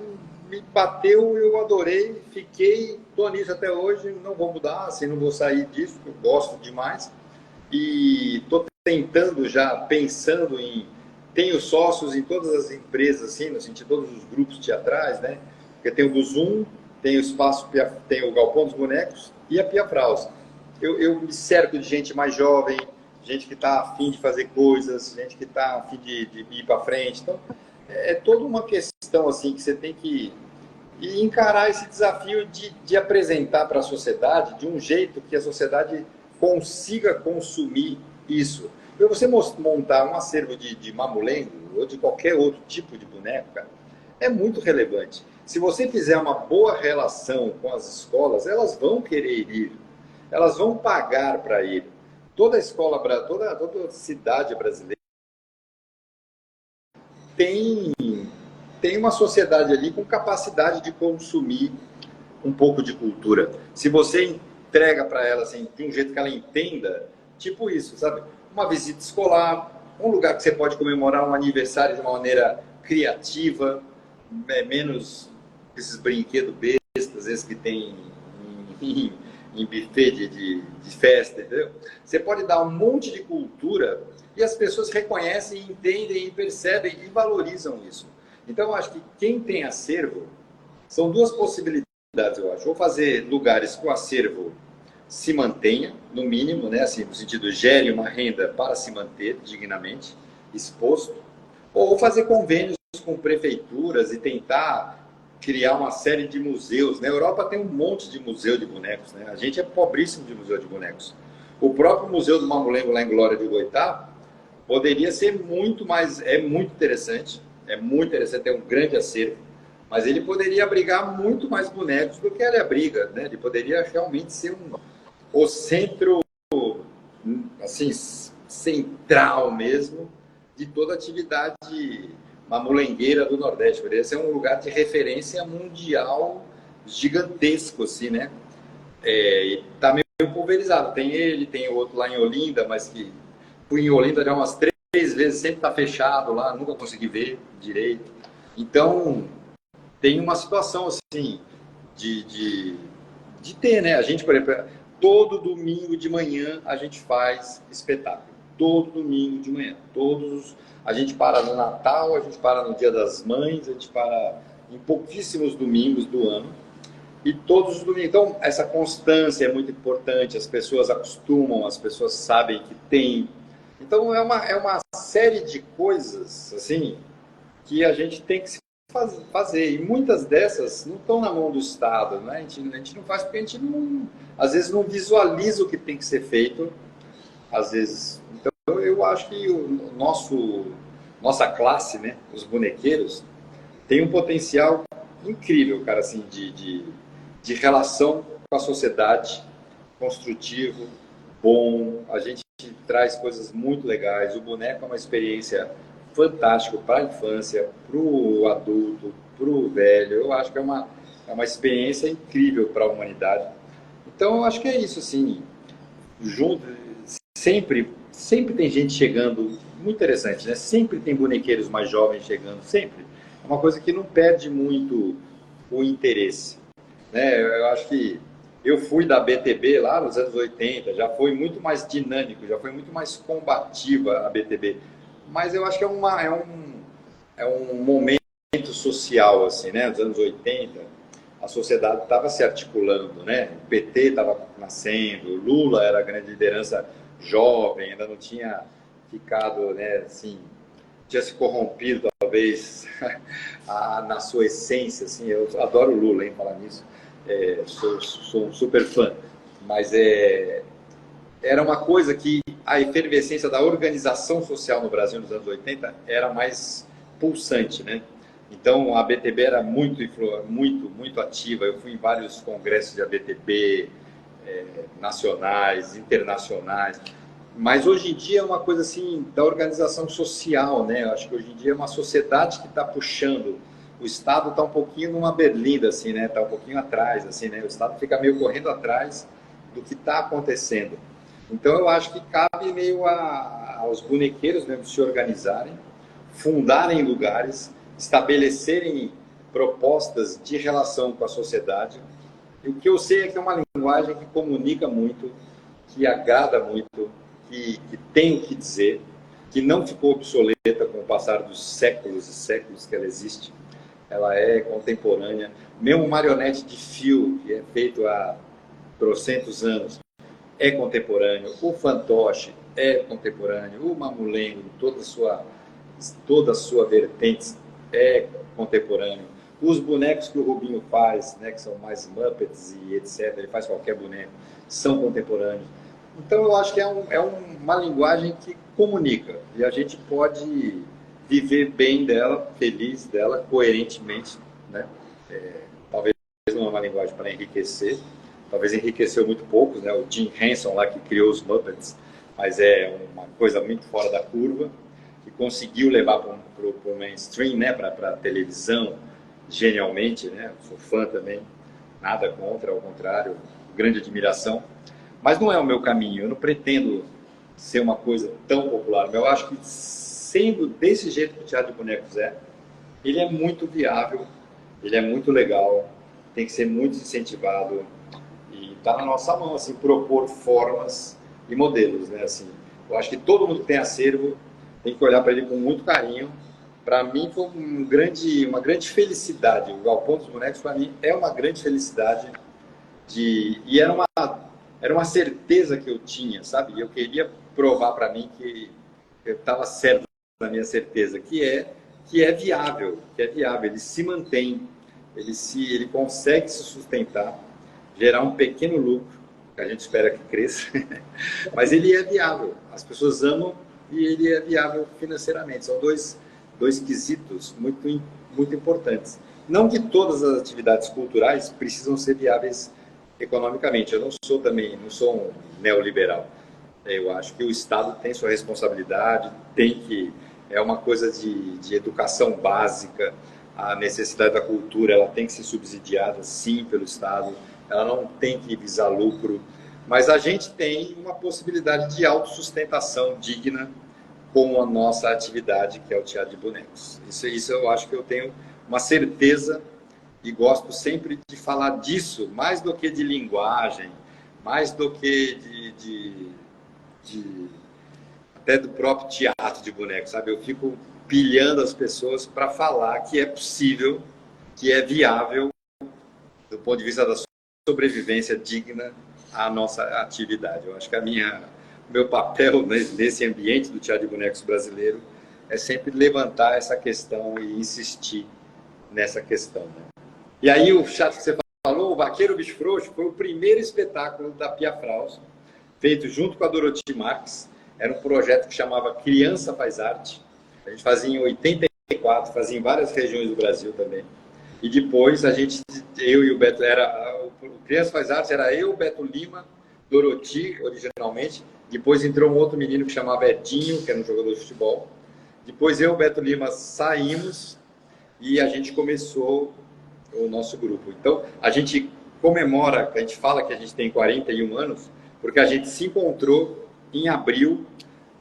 me bateu, eu adorei, fiquei, tô nisso até hoje, não vou mudar, assim, não vou sair disso, eu gosto demais. E tô tentando já, pensando tenho sócios em todas as empresas, assim, no sentido de todos os grupos teatrais, né? Porque tem o Buzum, tem o Espaço, tem o Galpão dos Bonecos e a Pia Fraus. Eu me cerco de gente mais jovem, gente que está afim de fazer coisas, gente que está afim de ir para frente. Então, é toda uma questão assim que você tem que encarar esse desafio de apresentar para a sociedade de um jeito que a sociedade consiga consumir isso. Para você montar um acervo de mamulengo ou de qualquer outro tipo de boneco, cara, é muito relevante. Se você fizer uma boa relação com as escolas, elas vão querer ir, elas vão pagar para ir. Toda escola, toda cidade brasileira tem, tem uma sociedade ali com capacidade de consumir um pouco de cultura. Se você entrega para ela assim, de um jeito que ela entenda, tipo isso, sabe? Uma visita escolar, um lugar que você pode comemorar um aniversário de uma maneira criativa, menos esses brinquedos bestas, esses que tem em buffet de festa, entendeu? Você pode dar um monte de cultura e as pessoas reconhecem, entendem e percebem e valorizam isso. Então, eu acho que quem tem acervo, são 2 possibilidades, eu acho. Ou fazer lugares que o acervo se mantenha, no mínimo, né? Assim, no sentido, gere uma renda para se manter dignamente exposto, ou fazer convênios com prefeituras e tentar criar uma série de museus. Na Europa tem um monte de museu de bonecos, né? A gente é pobríssimo de museu de bonecos. O próprio Museu do Mamulengo, lá em Glória de Goitá, poderia ser muito mais... É muito interessante, tem um grande acervo, mas ele poderia abrigar muito mais bonecos do que ele abriga, né? Ele poderia realmente ser o centro, assim, central mesmo, de toda a atividade mamulengueira do Nordeste. Poderia ser um lugar de referência mundial gigantesco, assim, né? E tá meio pulverizado. Tem outro lá em Olinda, mas que fui em Olinda já umas 3 vezes, sempre tá fechado lá, nunca consegui ver direito. Então, tem uma situação, assim, de ter, né? A gente, por exemplo, todo domingo de manhã a gente faz espetáculo. Todo domingo de manhã. A gente para no Natal, a gente para no Dia das Mães, a gente para em pouquíssimos domingos do ano. E todos os domingos. Então, essa constância é muito importante, as pessoas acostumam, as pessoas sabem que tem. Então, é uma série de coisas, assim, que a gente tem que se fazer. E muitas dessas não estão na mão do Estado, né? A gente não faz porque a gente não, às vezes não visualiza o que tem que ser feito, às vezes. Então, eu acho que nossa classe, né, os bonequeiros, tem um potencial incrível, cara, assim, de relação com a sociedade, construtivo, bom. A gente traz coisas muito legais. O boneco é uma experiência fantástica para a infância, para o adulto, para o velho. Eu acho que é uma experiência incrível para a humanidade. Então, eu acho que é isso, assim, junto, sempre tem gente chegando, muito interessante, né? Sempre tem bonequeiros mais jovens chegando, sempre. É uma coisa que não perde muito o interesse. né? Eu acho que eu fui da BTB lá nos anos 80, já foi muito mais dinâmico, já foi muito mais combativa a BTB. Mas eu acho que é um momento social, assim, né? Nos anos 80, a sociedade estava se articulando, né? O PT estava nascendo, Lula era a grande liderança jovem, ainda não tinha ficado, né, assim, tinha se corrompido, talvez, na sua essência, assim. Eu adoro o Lula, hein, falar nisso. Sou um super fã. Mas era uma coisa que a efervescência da organização social no Brasil nos anos 80 era mais pulsante, né? Então, a ABTB era muito ativa. Eu fui em vários congressos de ABTB, nacionais, internacionais. Mas hoje em dia é uma coisa assim da organização social, né? Eu acho que hoje em dia é uma sociedade que está puxando. O Estado está um pouquinho numa berlinda, assim, né? Está um pouquinho atrás, assim, né? O Estado fica meio correndo atrás do que está acontecendo. Então eu acho que cabe meio aos bonequeiros mesmo se organizarem, fundarem lugares, estabelecerem propostas de relação com a sociedade. E o que eu sei é que é uma linguagem que comunica muito, que agrada muito, que tem o que dizer, que não ficou obsoleta com o passar dos séculos e séculos que ela existe. Ela é contemporânea. Mesmo marionete de fio, que é feito há trocentos anos, é contemporâneo. O fantoche é contemporâneo. O mamulengo, toda a sua vertente, é contemporâneo. Os bonecos que o Rubinho faz, né, que são mais Muppets e etc., ele faz qualquer boneco, são contemporâneos. Então, eu acho que uma linguagem que comunica, e a gente pode viver bem dela, feliz dela, coerentemente, né? Talvez não é uma linguagem para enriquecer, talvez enriqueceu muito poucos, né? O Jim Henson lá que criou os Muppets, mas é uma coisa muito fora da curva, que conseguiu levar para o mainstream, né? Para a televisão, genialmente, né? Sou fã também, nada contra, ao contrário, grande admiração. Mas não é o meu caminho, eu não pretendo ser uma coisa tão popular. Eu acho que sendo desse jeito que o Teatro de Bonecos ele é muito viável, ele é muito legal, tem que ser muito incentivado e está na nossa mão, assim, propor formas e modelos, né? Assim, eu acho que todo mundo que tem acervo tem que olhar para ele com muito carinho. Para mim foi uma grande felicidade. O Galpão dos Bonecos, para mim, é uma grande felicidade e era uma certeza que eu tinha, sabe? Eu queria provar para mim que eu estava certo na minha certeza, que é viável, ele se mantém, ele consegue se sustentar, gerar um pequeno lucro, que a gente espera que cresça, mas ele é viável. As pessoas amam e ele é viável financeiramente. São dois quesitos muito importantes. Não que todas as atividades culturais precisam ser viáveis economicamente. Eu não sou um neoliberal. Eu acho que o Estado tem sua responsabilidade, é uma coisa de educação básica, a necessidade da cultura, ela tem que ser subsidiada, sim, pelo Estado, ela não tem que visar lucro, mas a gente tem uma possibilidade de autossustentação digna com a nossa atividade, que é o teatro de bonecos. Isso eu acho que eu tenho uma certeza e gosto sempre de falar disso, mais do que de linguagem, mais do que até do próprio teatro de bonecos, sabe? Eu fico pilhando as pessoas para falar que é possível, que é viável, do ponto de vista da sobrevivência digna, à nossa atividade. Eu acho que meu papel nesse ambiente do teatro de bonecos brasileiro é sempre levantar essa questão e insistir nessa questão, né? E aí o chato que você falou, o Vaqueiro Bicho Frouxo, foi o primeiro espetáculo da Pia Fraus, feito junto com a Dorothy Marques. Era um projeto que chamava Criança Faz Arte. A gente fazia em 84, fazia em várias regiões do Brasil também. E depois eu e o Beto, o Criança Faz Arte era eu, Beto Lima, Dorothy, originalmente. Depois entrou um outro menino que chamava Edinho, que era um jogador de futebol. Depois eu e o Beto Lima saímos e a gente começou o nosso grupo. Então, a gente comemora, a gente fala que a gente tem 41 anos, porque a gente se encontrou em abril,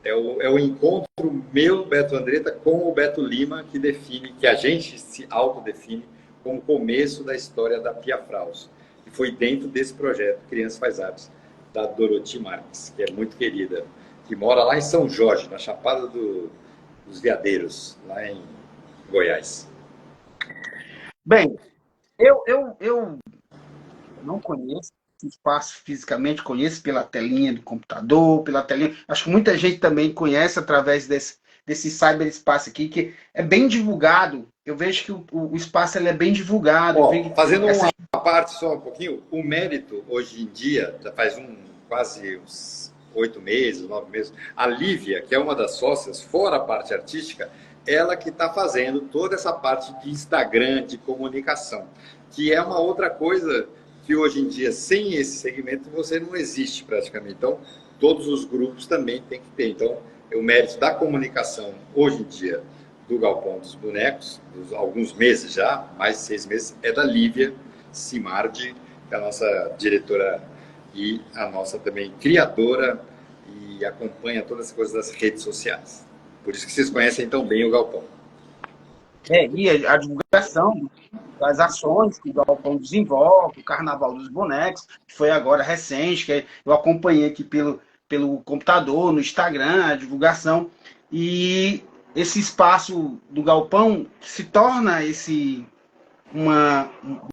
é o encontro meu, Beto Andretta, com o Beto Lima, que a gente se autodefine como o começo da história da Pia Fraus. E foi dentro desse projeto Criança Faz Artes, da Doroti Marques, que é muito querida, que mora lá em São Jorge, na Chapada dos Veadeiros, lá em Goiás. Bem, eu não conheço o espaço fisicamente, conheço pela telinha do computador, pela telinha. Acho que muita gente também conhece através desse cyberespaço aqui, que é bem divulgado. Eu vejo que o espaço ele é bem divulgado. Fazendo uma parte só um pouquinho, o mérito hoje em dia, já faz quase uns 8 meses, 9 meses, a Lívia, que é uma das sócias, fora a parte artística, ela que está fazendo toda essa parte de Instagram, de comunicação, que é uma outra coisa que hoje em dia, sem esse segmento, você não existe praticamente. Então, todos os grupos também têm que ter. Então, o mérito da comunicação, hoje em dia, do Galpão dos Bonecos, alguns meses já, mais de 6 meses, é da Lívia Simardi, que é a nossa diretora e a nossa também criadora e acompanha todas as coisas das redes sociais. Por isso que vocês conhecem tão bem o Galpão. E a divulgação das ações que o Galpão desenvolve, o Carnaval dos Bonecos, que foi agora recente, que eu acompanhei aqui pelo computador, no Instagram, a divulgação. E esse espaço do Galpão se torna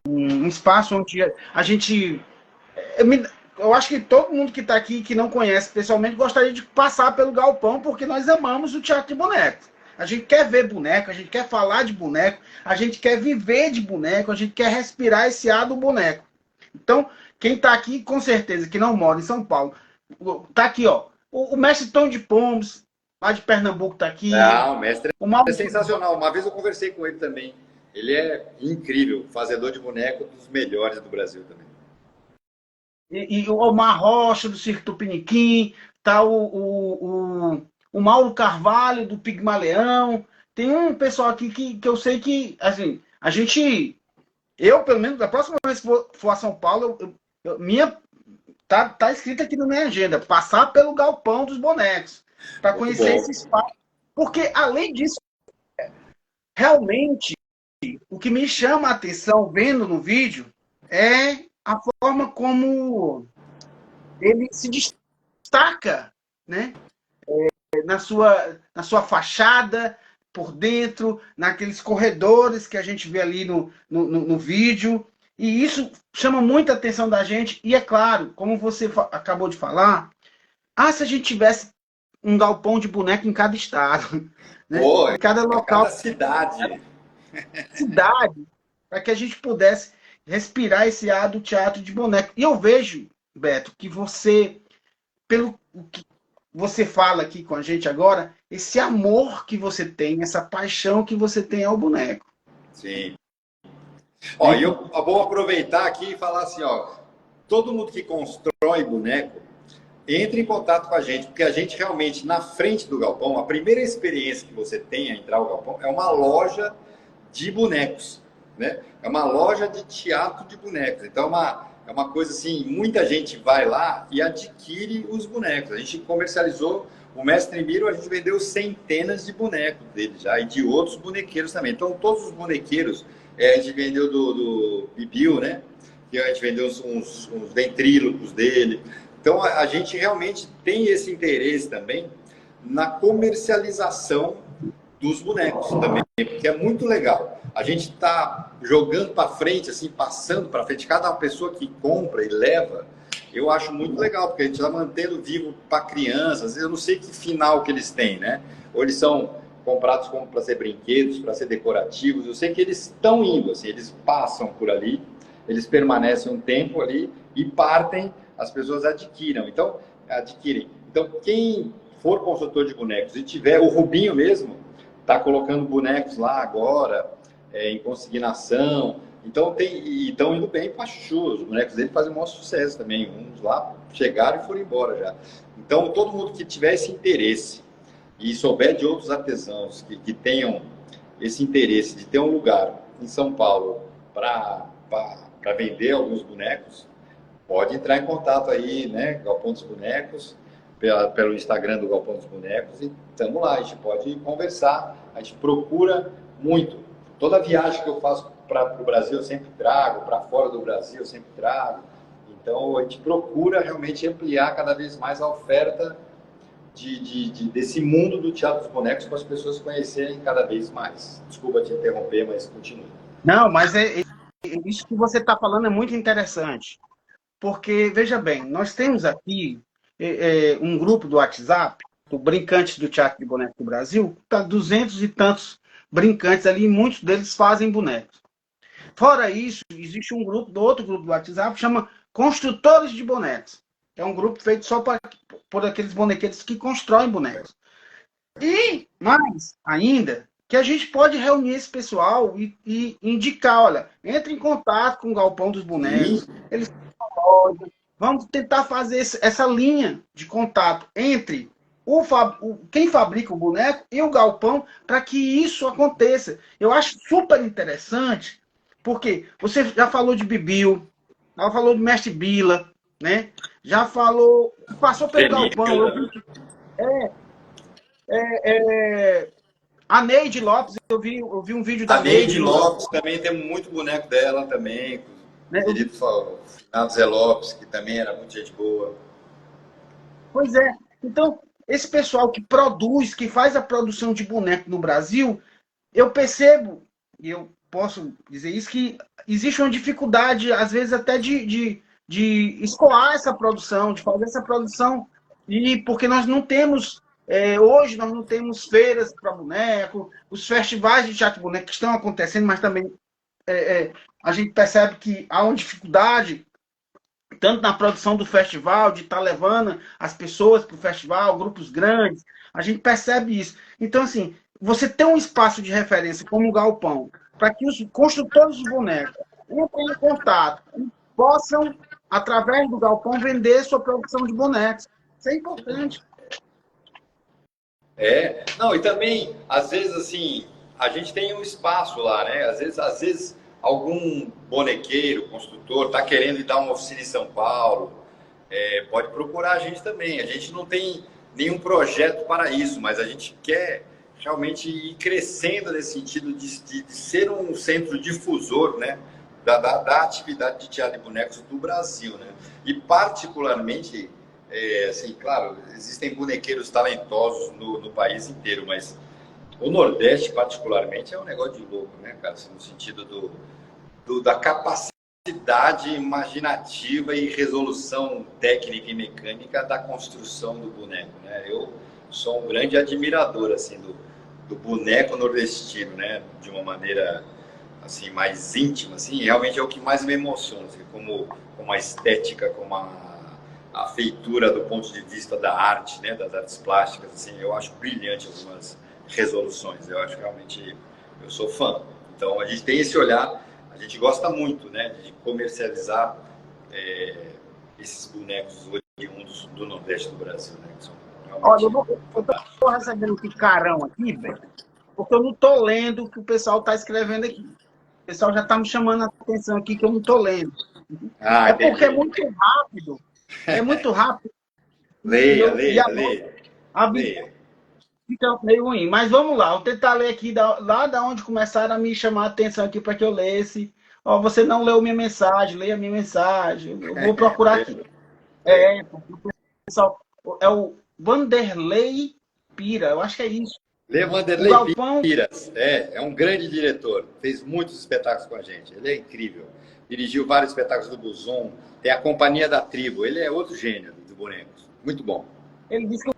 um espaço onde a gente... Eu acho que todo mundo que está aqui, que não conhece pessoalmente, gostaria de passar pelo Galpão, porque nós amamos o teatro de bonecos. A gente quer ver boneco, a gente quer falar de boneco, a gente quer viver de boneco, a gente quer respirar esse ar do boneco. Então, quem está aqui, com certeza, que não mora em São Paulo, está aqui, ó. O mestre Tom de Pombos, lá de Pernambuco, está aqui. O mestre é sensacional. Uma vez eu conversei com ele também. Ele é incrível, fazedor de boneco, dos melhores do Brasil também. E o Omar Rocha, do Circo Tupiniquim, tá o Mauro Carvalho, do Pigmaleão. Tem um pessoal aqui que eu sei que, assim, a gente... Eu, pelo menos, da próxima vez que for a São Paulo, tá escrito aqui na minha agenda, passar pelo Galpão dos Bonecos, para conhecer esse espaço. Porque, além disso, realmente, o que me chama a atenção, vendo no vídeo, é a forma como ele se destaca, né? Na sua fachada, por dentro, naqueles corredores que a gente vê ali no vídeo. E isso chama muita atenção da gente. E é claro, como você acabou de falar, se a gente tivesse um galpão de boneco em cada estado, né? Em cada local. Cada cidade. Para que a gente pudesse respirar esse ar do teatro de boneco. E eu vejo, Beto, que você, pelo que você fala aqui com a gente agora, esse amor que você tem, essa paixão que você tem ao boneco. Sim. Ó, e eu vou aproveitar aqui e falar assim, ó, todo mundo que constrói boneco, entre em contato com a gente, porque a gente realmente, na frente do galpão, a primeira experiência que você tem a entrar no galpão é uma loja de bonecos, né? É uma loja de teatro de bonecos. Então, é uma coisa assim, muita gente vai lá e adquire os bonecos. A gente comercializou o Mestre Miro, a gente vendeu centenas de bonecos dele já, e de outros bonequeiros também. Então, todos os bonequeiros, a gente vendeu do Bibiu, né? Que a gente vendeu uns ventrílocos dele. Então, a gente realmente tem esse interesse também na comercialização dos bonecos também, porque é muito legal. A gente está jogando para frente, assim, passando para frente. Cada pessoa que compra e leva, eu acho muito legal, porque a gente está mantendo vivo para crianças. Eu não sei que final que eles têm, né? Ou eles são comprados como para ser brinquedos, para ser decorativos. Eu sei que eles estão indo, assim, eles passam por ali, eles permanecem um tempo ali e partem, as pessoas adquirem. Então, quem for consultor de bonecos e tiver o Rubinho mesmo, está colocando bonecos lá agora, em consignação. Então, estão indo bem para Chuchu. Os bonecos dele fazem um maior sucesso também. Uns lá chegaram e foram embora já. Então, todo mundo que tiver esse interesse e souber de outros artesãos que tenham esse interesse de ter um lugar em São Paulo para vender alguns bonecos, pode entrar em contato aí, né? Galpão dos Bonecos, pelo Instagram do Galpão dos Bonecos, e estamos lá, a gente pode conversar, a gente procura muito. Toda viagem que eu faço para o Brasil eu sempre trago, para fora do Brasil eu sempre trago. Então, a gente procura realmente ampliar cada vez mais a oferta desse mundo do teatro dos bonecos para as pessoas conhecerem cada vez mais. Desculpa te interromper, mas continue. Não, mas isso que você está falando é muito interessante. Porque, veja bem, nós temos aqui um grupo do WhatsApp, do Brincantes do Teatro de Bonecos do Brasil, está 200 e tantos brincantes ali, e muitos deles fazem bonecos. Fora isso, existe um grupo, outro grupo do WhatsApp, chama Construtores de Bonecos. É um grupo feito só por aqueles bonequeiros que constroem bonecos. E mais ainda, que a gente pode reunir esse pessoal e indicar, olha, entre em contato com o Galpão dos Bonecos, eles vamos tentar fazer essa linha de contato entre quem fabrica o boneco e o galpão para que isso aconteça. Eu acho super interessante, porque você já falou de Bibil, já falou do Mestre Bila, né? Já falou, passou pelo galpão. A Neide Lopes, eu vi um vídeo da A Neide Neide Lopes também, tem muito boneco dela também. né? O querido Finado Zé Lopes, que também era muito gente boa. Pois é. Então, esse pessoal que produz, que faz a produção de boneco no Brasil, eu percebo, e eu posso dizer isso, que existe uma dificuldade, às vezes, até de escoar essa produção, de fazer essa produção, e porque nós não temos, hoje nós não temos feiras para boneco, os festivais de teatro de boneco que estão acontecendo, mas também a gente percebe que há uma dificuldade tanto na produção do festival, de estar levando as pessoas para o festival, grupos grandes, a gente percebe isso. Então, assim, você tem um espaço de referência como o Galpão, para que os construtores de bonecos entrem em contato e possam, através do Galpão, vender sua produção de bonecos. Isso é importante. Não, e também, às vezes, assim, a gente tem um espaço lá, né? Às vezes algum bonequeiro, construtor, está querendo ir dar uma oficina em São Paulo, pode procurar a gente também. A gente não tem nenhum projeto para isso, mas a gente quer realmente ir crescendo nesse sentido de ser um centro difusor, né? Da atividade de teatro de bonecos do Brasil, né? E particularmente, assim, claro, existem bonequeiros talentosos no país inteiro, mas o Nordeste, particularmente, é um negócio de louco, né, cara? Assim, no sentido da capacidade imaginativa e resolução técnica e mecânica da construção do boneco, né? Eu sou um grande admirador, assim, do boneco nordestino, né? De uma maneira, assim, mais íntima, assim, realmente é o que mais me emociona, assim, como a estética, como a feitura do ponto de vista da arte, né? Das artes plásticas, assim, eu acho brilhante algumas resoluções, eu acho realmente, eu sou fã. Então, a gente tem esse olhar. A gente gosta muito, né, de comercializar esses bonecos oriundos do Nordeste do Brasil, né, que são realmente. Olha, eu estou recebendo um carão aqui, velho, porque eu não estou lendo o que o pessoal está escrevendo aqui. O pessoal já está me chamando a atenção aqui que eu não estou lendo. É porque é muito rápido. É muito rápido. Leia. A vida fica meio ruim. Mas vamos lá, vou tentar ler aqui lá da onde começaram a me chamar a atenção aqui para que eu lesse. Ó, você não leu minha mensagem, leia a minha mensagem. Eu vou procurar aqui. Pessoal, é o Vanderlei Pira, eu acho que é isso. Vanderlei Piras, é um grande diretor, fez muitos espetáculos com a gente, ele é incrível. Dirigiu vários espetáculos do Buzzum, tem a Companhia da Tribo, ele é outro gênio de bonecos, muito bom. Ele disse que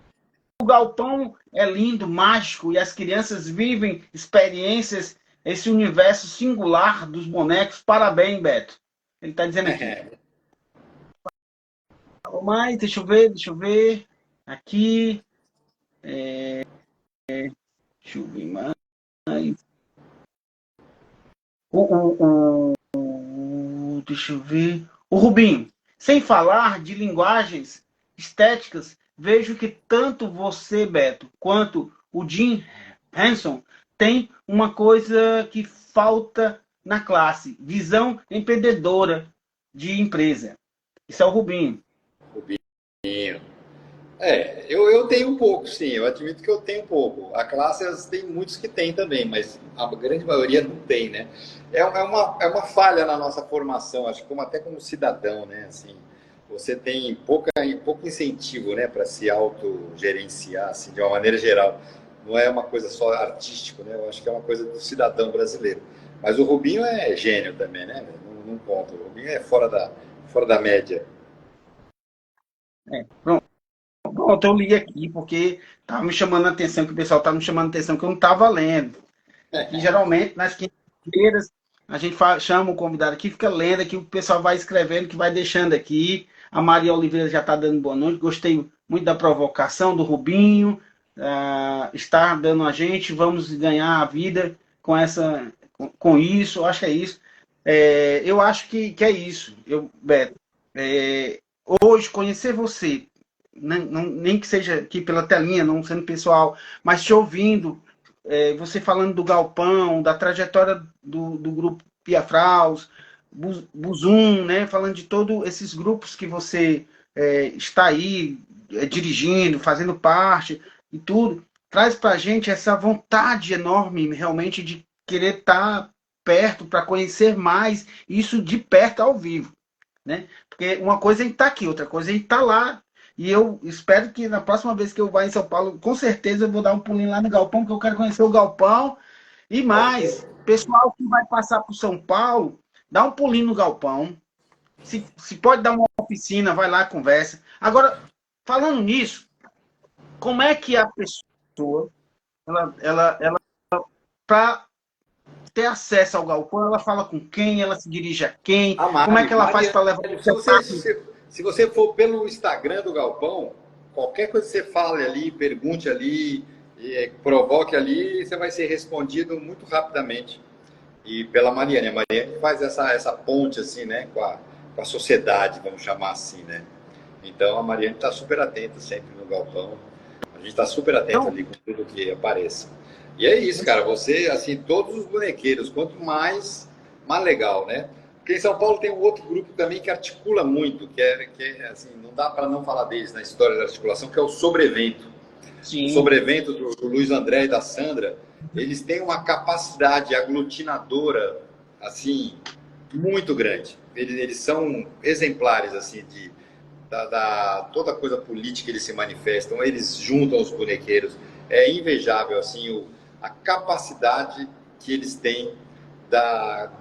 o Galpão é lindo, mágico, e as crianças vivem experiências, esse universo singular dos bonecos. Parabéns, Beto. Ele está dizendo aqui. Mas, deixa eu ver. Aqui. Deixa eu ver mais. Deixa eu ver. O Rubinho. Sem falar de linguagens estéticas, vejo que tanto você, Beto, quanto o Jim Henson tem uma coisa que falta na classe: visão empreendedora de empresa. Isso é o Rubinho. Eu tenho um pouco, sim, eu admito que eu tenho um pouco. A classe tem muitos que tem também, mas a grande maioria não tem, né? É uma falha na nossa formação, acho que até como cidadão, né? Assim, você tem pouco incentivo, né, para se autogerenciar, assim, de uma maneira geral. Não é uma coisa só artística, né? Eu acho que é uma coisa do cidadão brasileiro. Mas o Rubinho é gênio também, né? Não conta. O Rubinho é fora da média. Pronto, pronto, eu li aqui porque estava me chamando a atenção, que o pessoal estava me chamando a atenção que eu não estava lendo. Aqui, geralmente, nas quintas-feiras, a gente chama o convidado aqui, fica lendo aqui, o pessoal vai escrevendo, que vai deixando aqui. A Maria Oliveira já está dando boa noite. Gostei muito da provocação do Rubinho. Está dando a gente, vamos ganhar a vida com isso, eu acho que é isso. Eu acho que é isso, Beto. Hoje, conhecer você, nem que seja aqui pela telinha, não sendo pessoal, mas te ouvindo, você falando do Galpão, da trajetória do grupo Piafraus, Buzum, né? Falando de todos esses grupos que você está aí dirigindo, fazendo parte e tudo, traz para a gente essa vontade enorme realmente de querer estar perto para conhecer mais isso de perto ao vivo, né? Porque uma coisa é estar aqui, outra coisa é estar lá. E eu espero que na próxima vez que eu vá em São Paulo, com certeza eu vou dar um pulinho lá no Galpão, porque eu quero conhecer o Galpão. E mais, pessoal que vai passar por São Paulo, dá um pulinho no Galpão. Se pode dar uma oficina, vai lá, conversa. Agora, falando nisso, como é que a pessoa, ela para ter acesso ao Galpão, ela fala com quem, ela se dirige a quem, A como é que ela faz Mariana, para levar o se você, contato? se você for pelo Instagram do Galpão, qualquer coisa que você fale ali, pergunte ali, provoque ali, você vai ser respondido muito rapidamente. E pela Mariana. A Mariana faz essa ponte assim, né, com a sociedade, vamos chamar assim, né? Então a Mariana está super atenta sempre no Galpão. A gente está super atento Então, ali com tudo que aparece. E é isso, cara. Você, assim, todos os bonequeiros, quanto mais legal, né? Porque em São Paulo tem um outro grupo também que articula muito, que é assim, não dá para não falar deles na história da articulação, que é o Sobrevento. O sim. Sobrevento do Luiz André e da Sandra, eles têm uma capacidade aglutinadora, assim, muito grande. Eles são exemplares, assim, toda coisa política eles se manifestam, eles juntam os bonequeiros. É invejável assim a capacidade que eles têm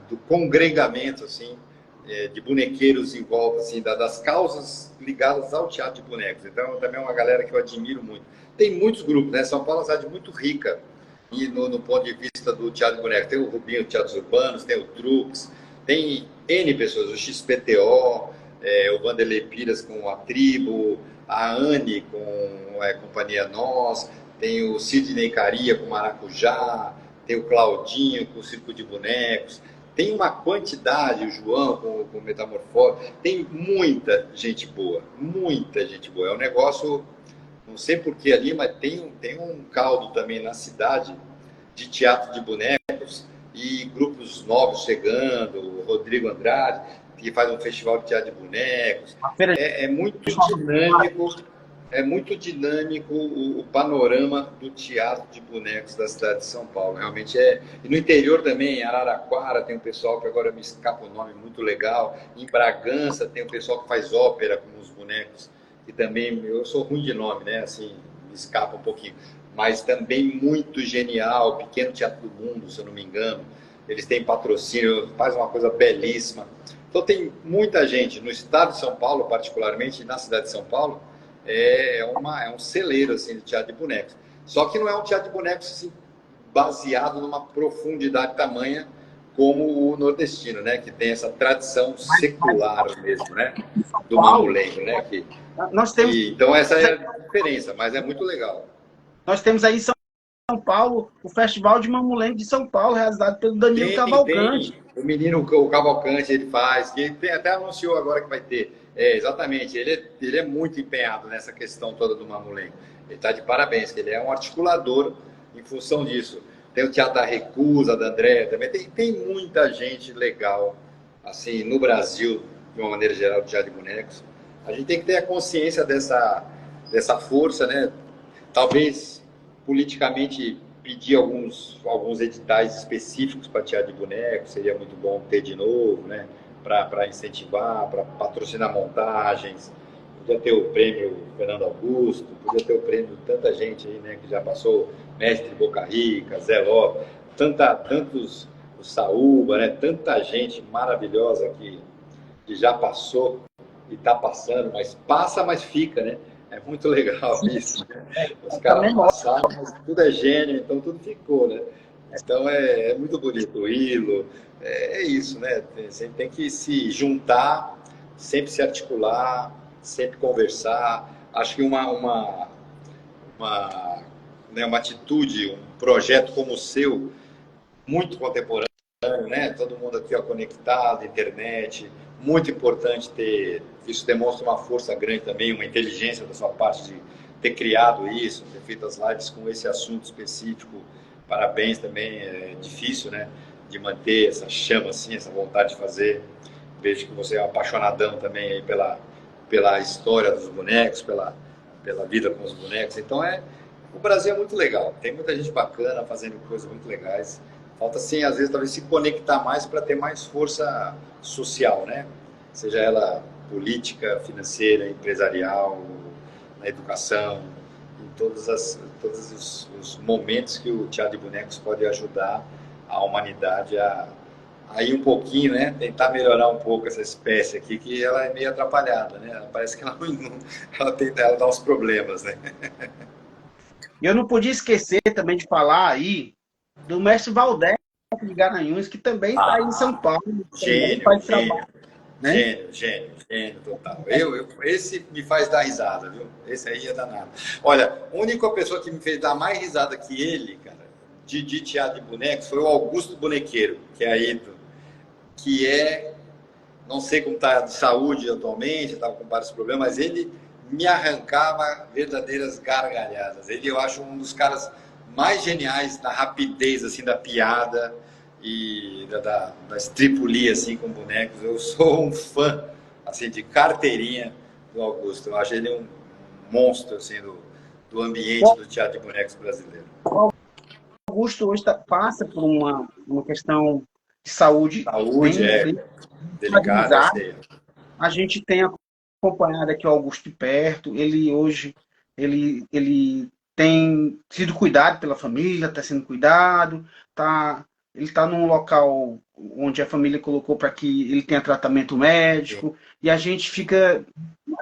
do congregamento assim de bonequeiros em volta assim das causas ligadas ao teatro de bonecos. Então também é uma galera que eu admiro muito. Tem muitos grupos, né? São Paulo é uma cidade muito rica e no ponto de vista do teatro de bonecos. Tem o Rubinho, o Teatros Urbanos, tem o Trux, tem N pessoas, o XPTO, o Vanderlei Piras com a Tribo, a Anne com a Companhia Nós, tem o Sidney Caria com Maracujá, tem o Claudinho com o Circo de Bonecos, tem uma quantidade, o João com Metamorfose, tem muita gente boa. É um negócio, não sei porquê ali, mas tem um caldo também na cidade de teatro de bonecos e grupos novos chegando, o Rodrigo Andrade, que faz um festival de teatro de bonecos. A feira É muito de dinâmico, o panorama do teatro de bonecos da cidade de São Paulo. Realmente é. E no interior também, em Araraquara, tem um pessoal que agora me escapa o nome, muito legal. Em Bragança tem um pessoal que faz ópera com os bonecos, que também, eu sou ruim de nome, né? Assim, me escapa um pouquinho. Mas também muito genial, Pequeno Teatro do Mundo, se eu não me engano. Eles têm patrocínio, faz uma coisa belíssima. Então tem muita gente, no estado de São Paulo, particularmente, e na cidade de São Paulo, é um celeiro assim, de teatro de bonecos. Só que não é um teatro de bonecos assim, baseado numa profundidade tamanha como o nordestino, né? Que tem essa tradição secular mesmo, né? São Do Paulo, mamulengo, né? nós temos, Então essa é a diferença, mas é muito legal. nós temos aí em São Paulo o Festival de Mamulengo de São Paulo, realizado pelo Danilo Tem. Cavalcante. O menino, o Cavalcante, ele faz, que ele até anunciou agora que vai ter. Exatamente, ele é muito empenhado nessa questão toda do mamulengo. Ele está de parabéns, que ele é um articulador em função disso. Tem o Teatro da Recusa, da André, também tem muita gente legal, assim, no Brasil, de uma maneira geral, de teatro de bonecos. A gente tem que ter a consciência dessa força, né? Talvez politicamente pedir alguns editais específicos para teatro de boneco, seria muito bom ter de novo, né? Para incentivar, para patrocinar montagens. Podia ter o prêmio Fernando Augusto, podia ter o prêmio de tanta gente aí, né, que já passou, Mestre Boca Rica, Zé Lopes, tantos, o Saúba, né, tanta gente maravilhosa que já passou e está passando, mas passa, mas fica, né? É muito legal isso, né? Os caras passaram, mas tudo é gênio, então tudo ficou, né? Então é muito bonito. O hilo, é isso, né? Você tem que se juntar, sempre se articular, sempre conversar. Acho que uma atitude, um projeto como o seu, muito contemporâneo, né? Todo mundo aqui ó, conectado, internet, muito importante ter. Isso demonstra uma força grande também, uma inteligência da sua parte de ter criado isso, ter feito as lives com esse assunto específico. Parabéns também, é difícil, né? De manter essa chama assim, essa vontade de fazer. Vejo que você é um apaixonadão também aí pela história dos bonecos, pela vida com os bonecos. Então o Brasil é muito legal. Tem muita gente bacana fazendo coisas muito legais. Falta, sim, às vezes, talvez se conectar mais para ter mais força social, né? Seja ela política, financeira, empresarial, na educação, em todos os momentos que o Teatro de Bonecos pode ajudar a humanidade a ir um pouquinho, né? Tentar melhorar um pouco essa espécie aqui, que ela é meio atrapalhada, né? Parece que ela dá uns problemas, né? E eu não podia esquecer também de falar aí do mestre Valdez de Garanhuns, que também está em São Paulo, também Gênio, faz gênio. trabalho, né? Gênio total. Esse me faz dar risada, viu? Esse aí é danado. Olha, a única pessoa que me fez dar mais risada que ele, cara, de teatro de bonecos, foi o Augusto Bonequeiro, que é aí, que não sei como está de saúde atualmente, estava com vários problemas, mas ele me arrancava verdadeiras gargalhadas. Ele, eu acho, um dos caras mais geniais da rapidez, assim, da piada e da estripulia, assim, com bonecos. Eu sou um fã, assim, de carteirinha do Augusto. Eu acho ele um monstro, assim, do ambiente do teatro de bonecos brasileiro. O Augusto hoje passa por uma questão de saúde, Saúde bem delicada, fragilizada. A gente tem acompanhado aqui o Augusto de perto. Ele hoje ele tem sido cuidado pela família, está sendo cuidado, ele está num local onde a família colocou para que ele tenha tratamento médico. Sim. E a gente fica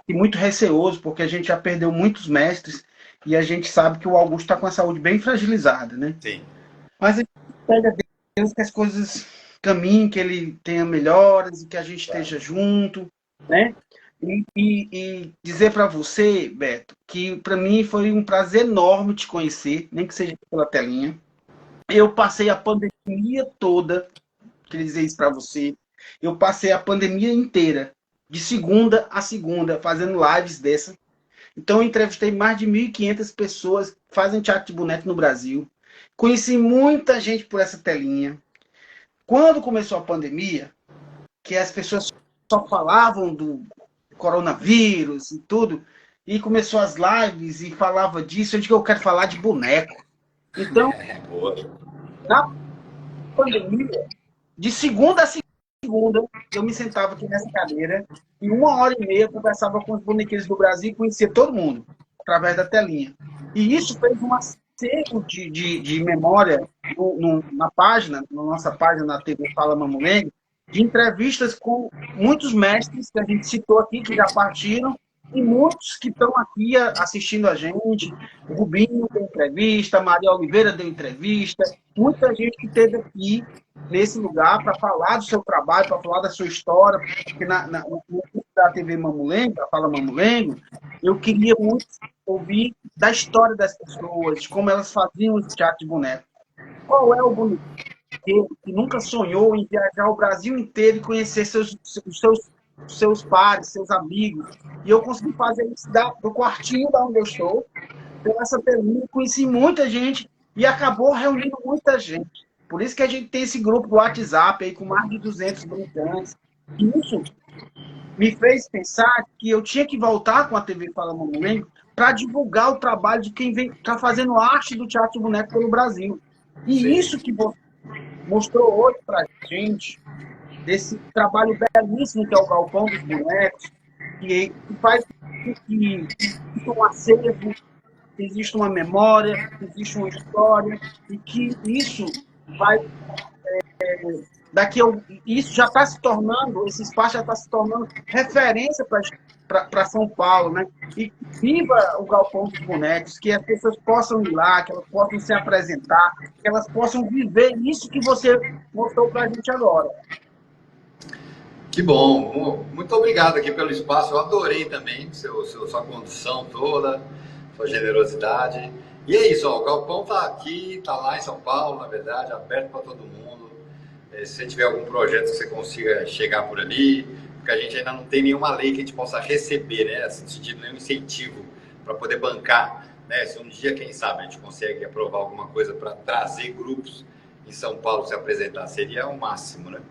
muito receoso, porque a gente já perdeu muitos mestres e a gente sabe que o Augusto está com a saúde bem fragilizada, né? Sim. Mas a gente pede a Deus que as coisas caminhem, que ele tenha melhoras e que a gente esteja junto, né? E dizer para você, Beto, que para mim foi um prazer enorme te conhecer, nem que seja pela telinha. Eu passei a pandemia toda, queria dizer isso para você, eu passei a pandemia inteira, de segunda a segunda, fazendo lives dessa. Então eu entrevistei mais de 1.500 pessoas que fazem teatro de boneco no Brasil. Conheci muita gente por essa telinha. Quando começou a pandemia, que as pessoas só falavam do coronavírus e tudo, e começou as lives e falava disso, eu digo que eu quero falar de boneco. Então, na pandemia, de segunda a segunda, eu me sentava aqui nessa cadeira e 1h30 eu conversava com os bonequeiros do Brasil e conhecia todo mundo, através da telinha. E isso fez um acervo de memória na página, na nossa página na TV Fala Mamulengo, de entrevistas com muitos mestres que a gente citou aqui, que já partiram, e muitos que estão aqui assistindo a gente. O Rubinho deu entrevista, a Maria Oliveira deu entrevista, muita gente que esteve aqui nesse lugar para falar do seu trabalho, para falar da sua história, porque da TV Mamulengo, da Fala Mamulengo, eu queria muito ouvir da história das pessoas, de como elas faziam esse teatro de boneco. Qual é o boneco que nunca sonhou em viajar o Brasil inteiro e conhecer seus pares, seus amigos? E eu consegui fazer isso do quartinho da onde eu estou, pela telinha, conheci muita gente e acabou reunindo muita gente. Por isso que a gente tem esse grupo do WhatsApp aí com mais de 200 brincantes. E isso me fez pensar que eu tinha que voltar com a TV Fala Mamulengo para divulgar o trabalho de quem está fazendo arte do teatro de boneco pelo Brasil. E Sim. isso que você mostrou hoje para a gente, desse trabalho belíssimo que é o Galpão dos Bonecos, que faz com que exista um acervo, que exista uma memória, que exista uma história, e que isso vai isso já está se tornando, esse espaço já está se tornando referência para São Paulo, né? E viva o Galpão dos Bonecos, que as pessoas possam ir lá, que elas possam se apresentar, que elas possam viver isso que você mostrou para a gente agora. Que bom, muito obrigado aqui pelo espaço. Eu adorei também sua condução toda, sua generosidade. E é isso, ó, o Galpão tá aqui, tá lá em São Paulo, na verdade, aberto para todo mundo. Se você tiver algum projeto que você consiga chegar por ali, porque a gente ainda não tem nenhuma lei que a gente possa receber, né? Assim, no sentido, nenhum incentivo para poder bancar, né? Se um dia, quem sabe, a gente consegue aprovar alguma coisa para trazer grupos em São Paulo se apresentar, seria o máximo, né?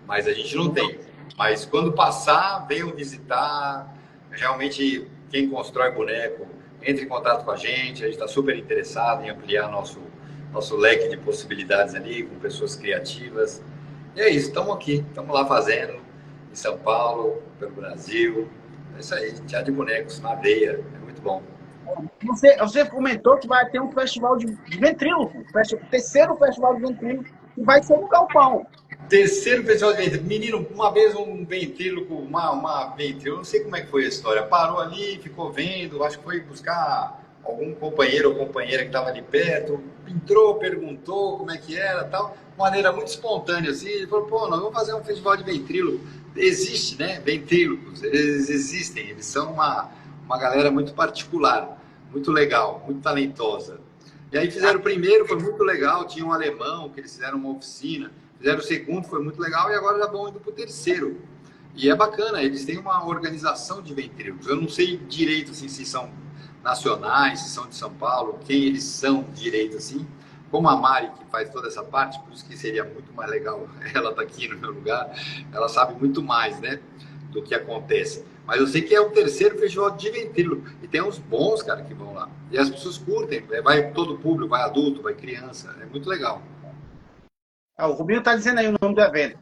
Mas a gente não tem. Mas quando passar, venham visitar. Realmente, quem constrói boneco, entre em contato com a gente está super interessado em ampliar nosso leque de possibilidades ali, com pessoas criativas. E é isso, estamos aqui, estamos lá fazendo, em São Paulo, pelo Brasil. É isso aí, teatro de bonecos na veia, é muito bom. Você comentou que vai ter um festival de ventríloco, o terceiro festival de ventríloco, que vai ser no Galpão. Terceiro festival de ventríloco. Menino, uma vez um ventríloco, uma ventríloco, não sei como é que foi a história, parou ali, ficou vendo, acho que foi buscar algum companheiro ou companheira que estava ali perto, entrou, perguntou como é que era, tal, de maneira muito espontânea assim, ele falou, pô, nós vamos fazer um festival de ventríloco. Existe, né? Ventrílocos, eles existem, eles são uma galera muito particular, muito legal, muito talentosa. E aí fizeram o primeiro, foi muito legal, tinha um alemão que eles fizeram uma oficina, fizeram o segundo, foi muito legal, e agora já vão indo para o terceiro. E é bacana, eles têm uma organização de ventrílocos. Eu não sei direito assim, se são nacionais, se são de São Paulo, quem eles são direito assim. Como a Mari, que faz toda essa parte, por isso que seria muito mais legal ela estar aqui no meu lugar, ela sabe muito mais, né, do que acontece. Mas eu sei que é o terceiro festival de ventríloco. E tem uns bons, cara, que vão lá. E as pessoas curtem. Vai todo o público, vai adulto, vai criança. É muito legal. O Rubinho está dizendo aí o nome do evento.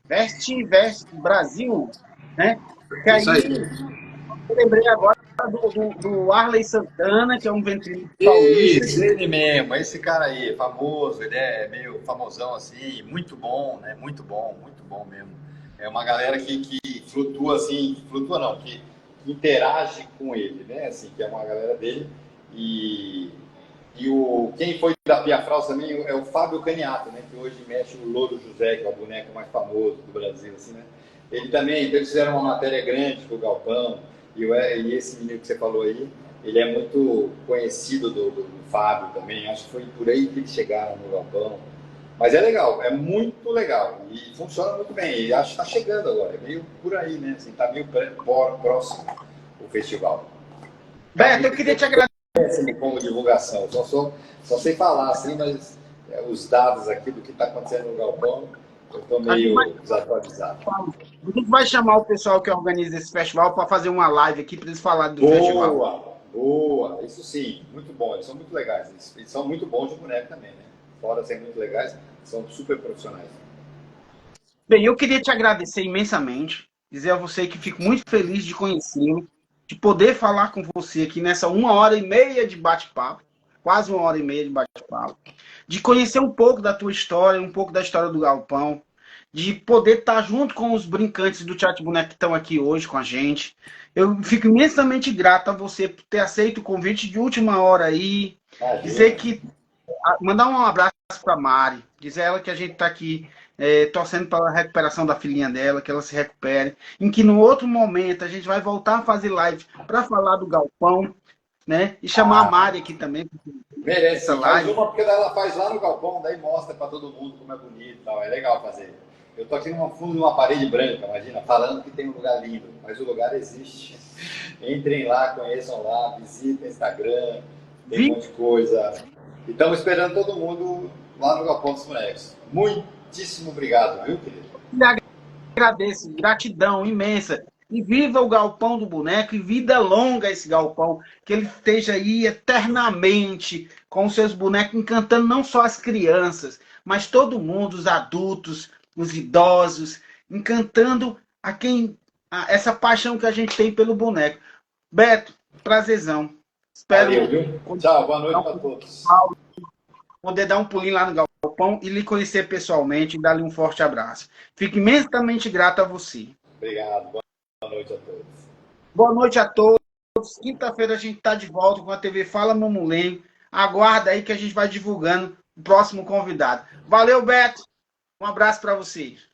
Veste Brasil, né? Que Isso aí. aí eu lembrei agora do Arley Santana, que é um ventríloco paulista. Isso, ele mesmo. Esse cara aí, famoso. Ele é meio famosão assim. Muito bom, né? Muito bom mesmo. É uma galera que flutua assim. Flutua não, que interage com ele, né? Assim, que é uma galera dele. E quem foi da Pia Fraus também é o Fábio Caniato, né? Que hoje mexe o Louro José, que é o boneco mais famoso do Brasil, assim, né? Ele também, então eles fizeram uma matéria grande com o Galpão, e esse menino que você falou aí, ele é muito conhecido do Fábio também, acho que foi por aí que eles chegaram no Galpão. Mas é legal, é muito legal, e funciona muito bem, e acho que está chegando agora, é meio por aí, né? Assim, tá meio próximo o festival. Beto, eu queria te agradecer. Assim, como divulgação, só sei falar assim, mas os dados aqui do que está acontecendo no Galpão, eu estou meio desatualizado. A gente vai chamar o pessoal que organiza esse festival para fazer uma live aqui para eles falarem do festival. Boa, isso sim, muito bom, eles são muito legais, eles são muito bons de boneco também, né? Fora de ser muito legais, são super profissionais. Bem, eu queria te agradecer imensamente, dizer a você que fico muito feliz de conhecê-lo, de poder falar com você aqui nessa 1h30 de bate-papo, quase 1h30 de bate-papo, de conhecer um pouco da tua história, um pouco da história do Galpão, de poder estar junto com os brincantes do Teatro de Boneco que estão aqui hoje com a gente. Eu fico imensamente grato a você por ter aceito o convite de última hora aí, dizer que mandar um abraço para Mari, dizer a ela que a gente está aqui torcendo pela recuperação da filhinha dela, que ela se recupere, em que no outro momento a gente vai voltar a fazer live para falar do Galpão, né? E chamar a Mari aqui também. Merece, essa live. Faz uma porque ela faz lá no Galpão, daí mostra para todo mundo como é bonito e tal, é legal fazer. Eu tô aqui no fundo de uma parede branca, imagina, falando que tem um lugar lindo, mas o lugar existe. Entrem lá, conheçam lá, visitem o Instagram, tem um monte de coisa. E estamos esperando todo mundo lá no Galpão dos Bonecos. Muitíssimo obrigado, viu, querido? Agradeço, gratidão imensa. E viva o galpão do boneco, e vida longa esse galpão, que ele esteja aí eternamente com os seus bonecos, encantando não só as crianças, mas todo mundo, os adultos, os idosos, encantando essa paixão que a gente tem pelo boneco. Beto, prazerzão. Valeu, Espero viu? Tchau, boa noite para todos. poder dar um pulinho lá no galpão e lhe conhecer pessoalmente e dar-lhe um forte abraço. Fico imensamente grato a você. Obrigado, boa noite a todos. Boa noite a todos. Quinta-feira a gente está de volta com a TV Fala Mamulengo. Aguarda aí que a gente vai divulgando o próximo convidado. Valeu, Beto. Um abraço para vocês.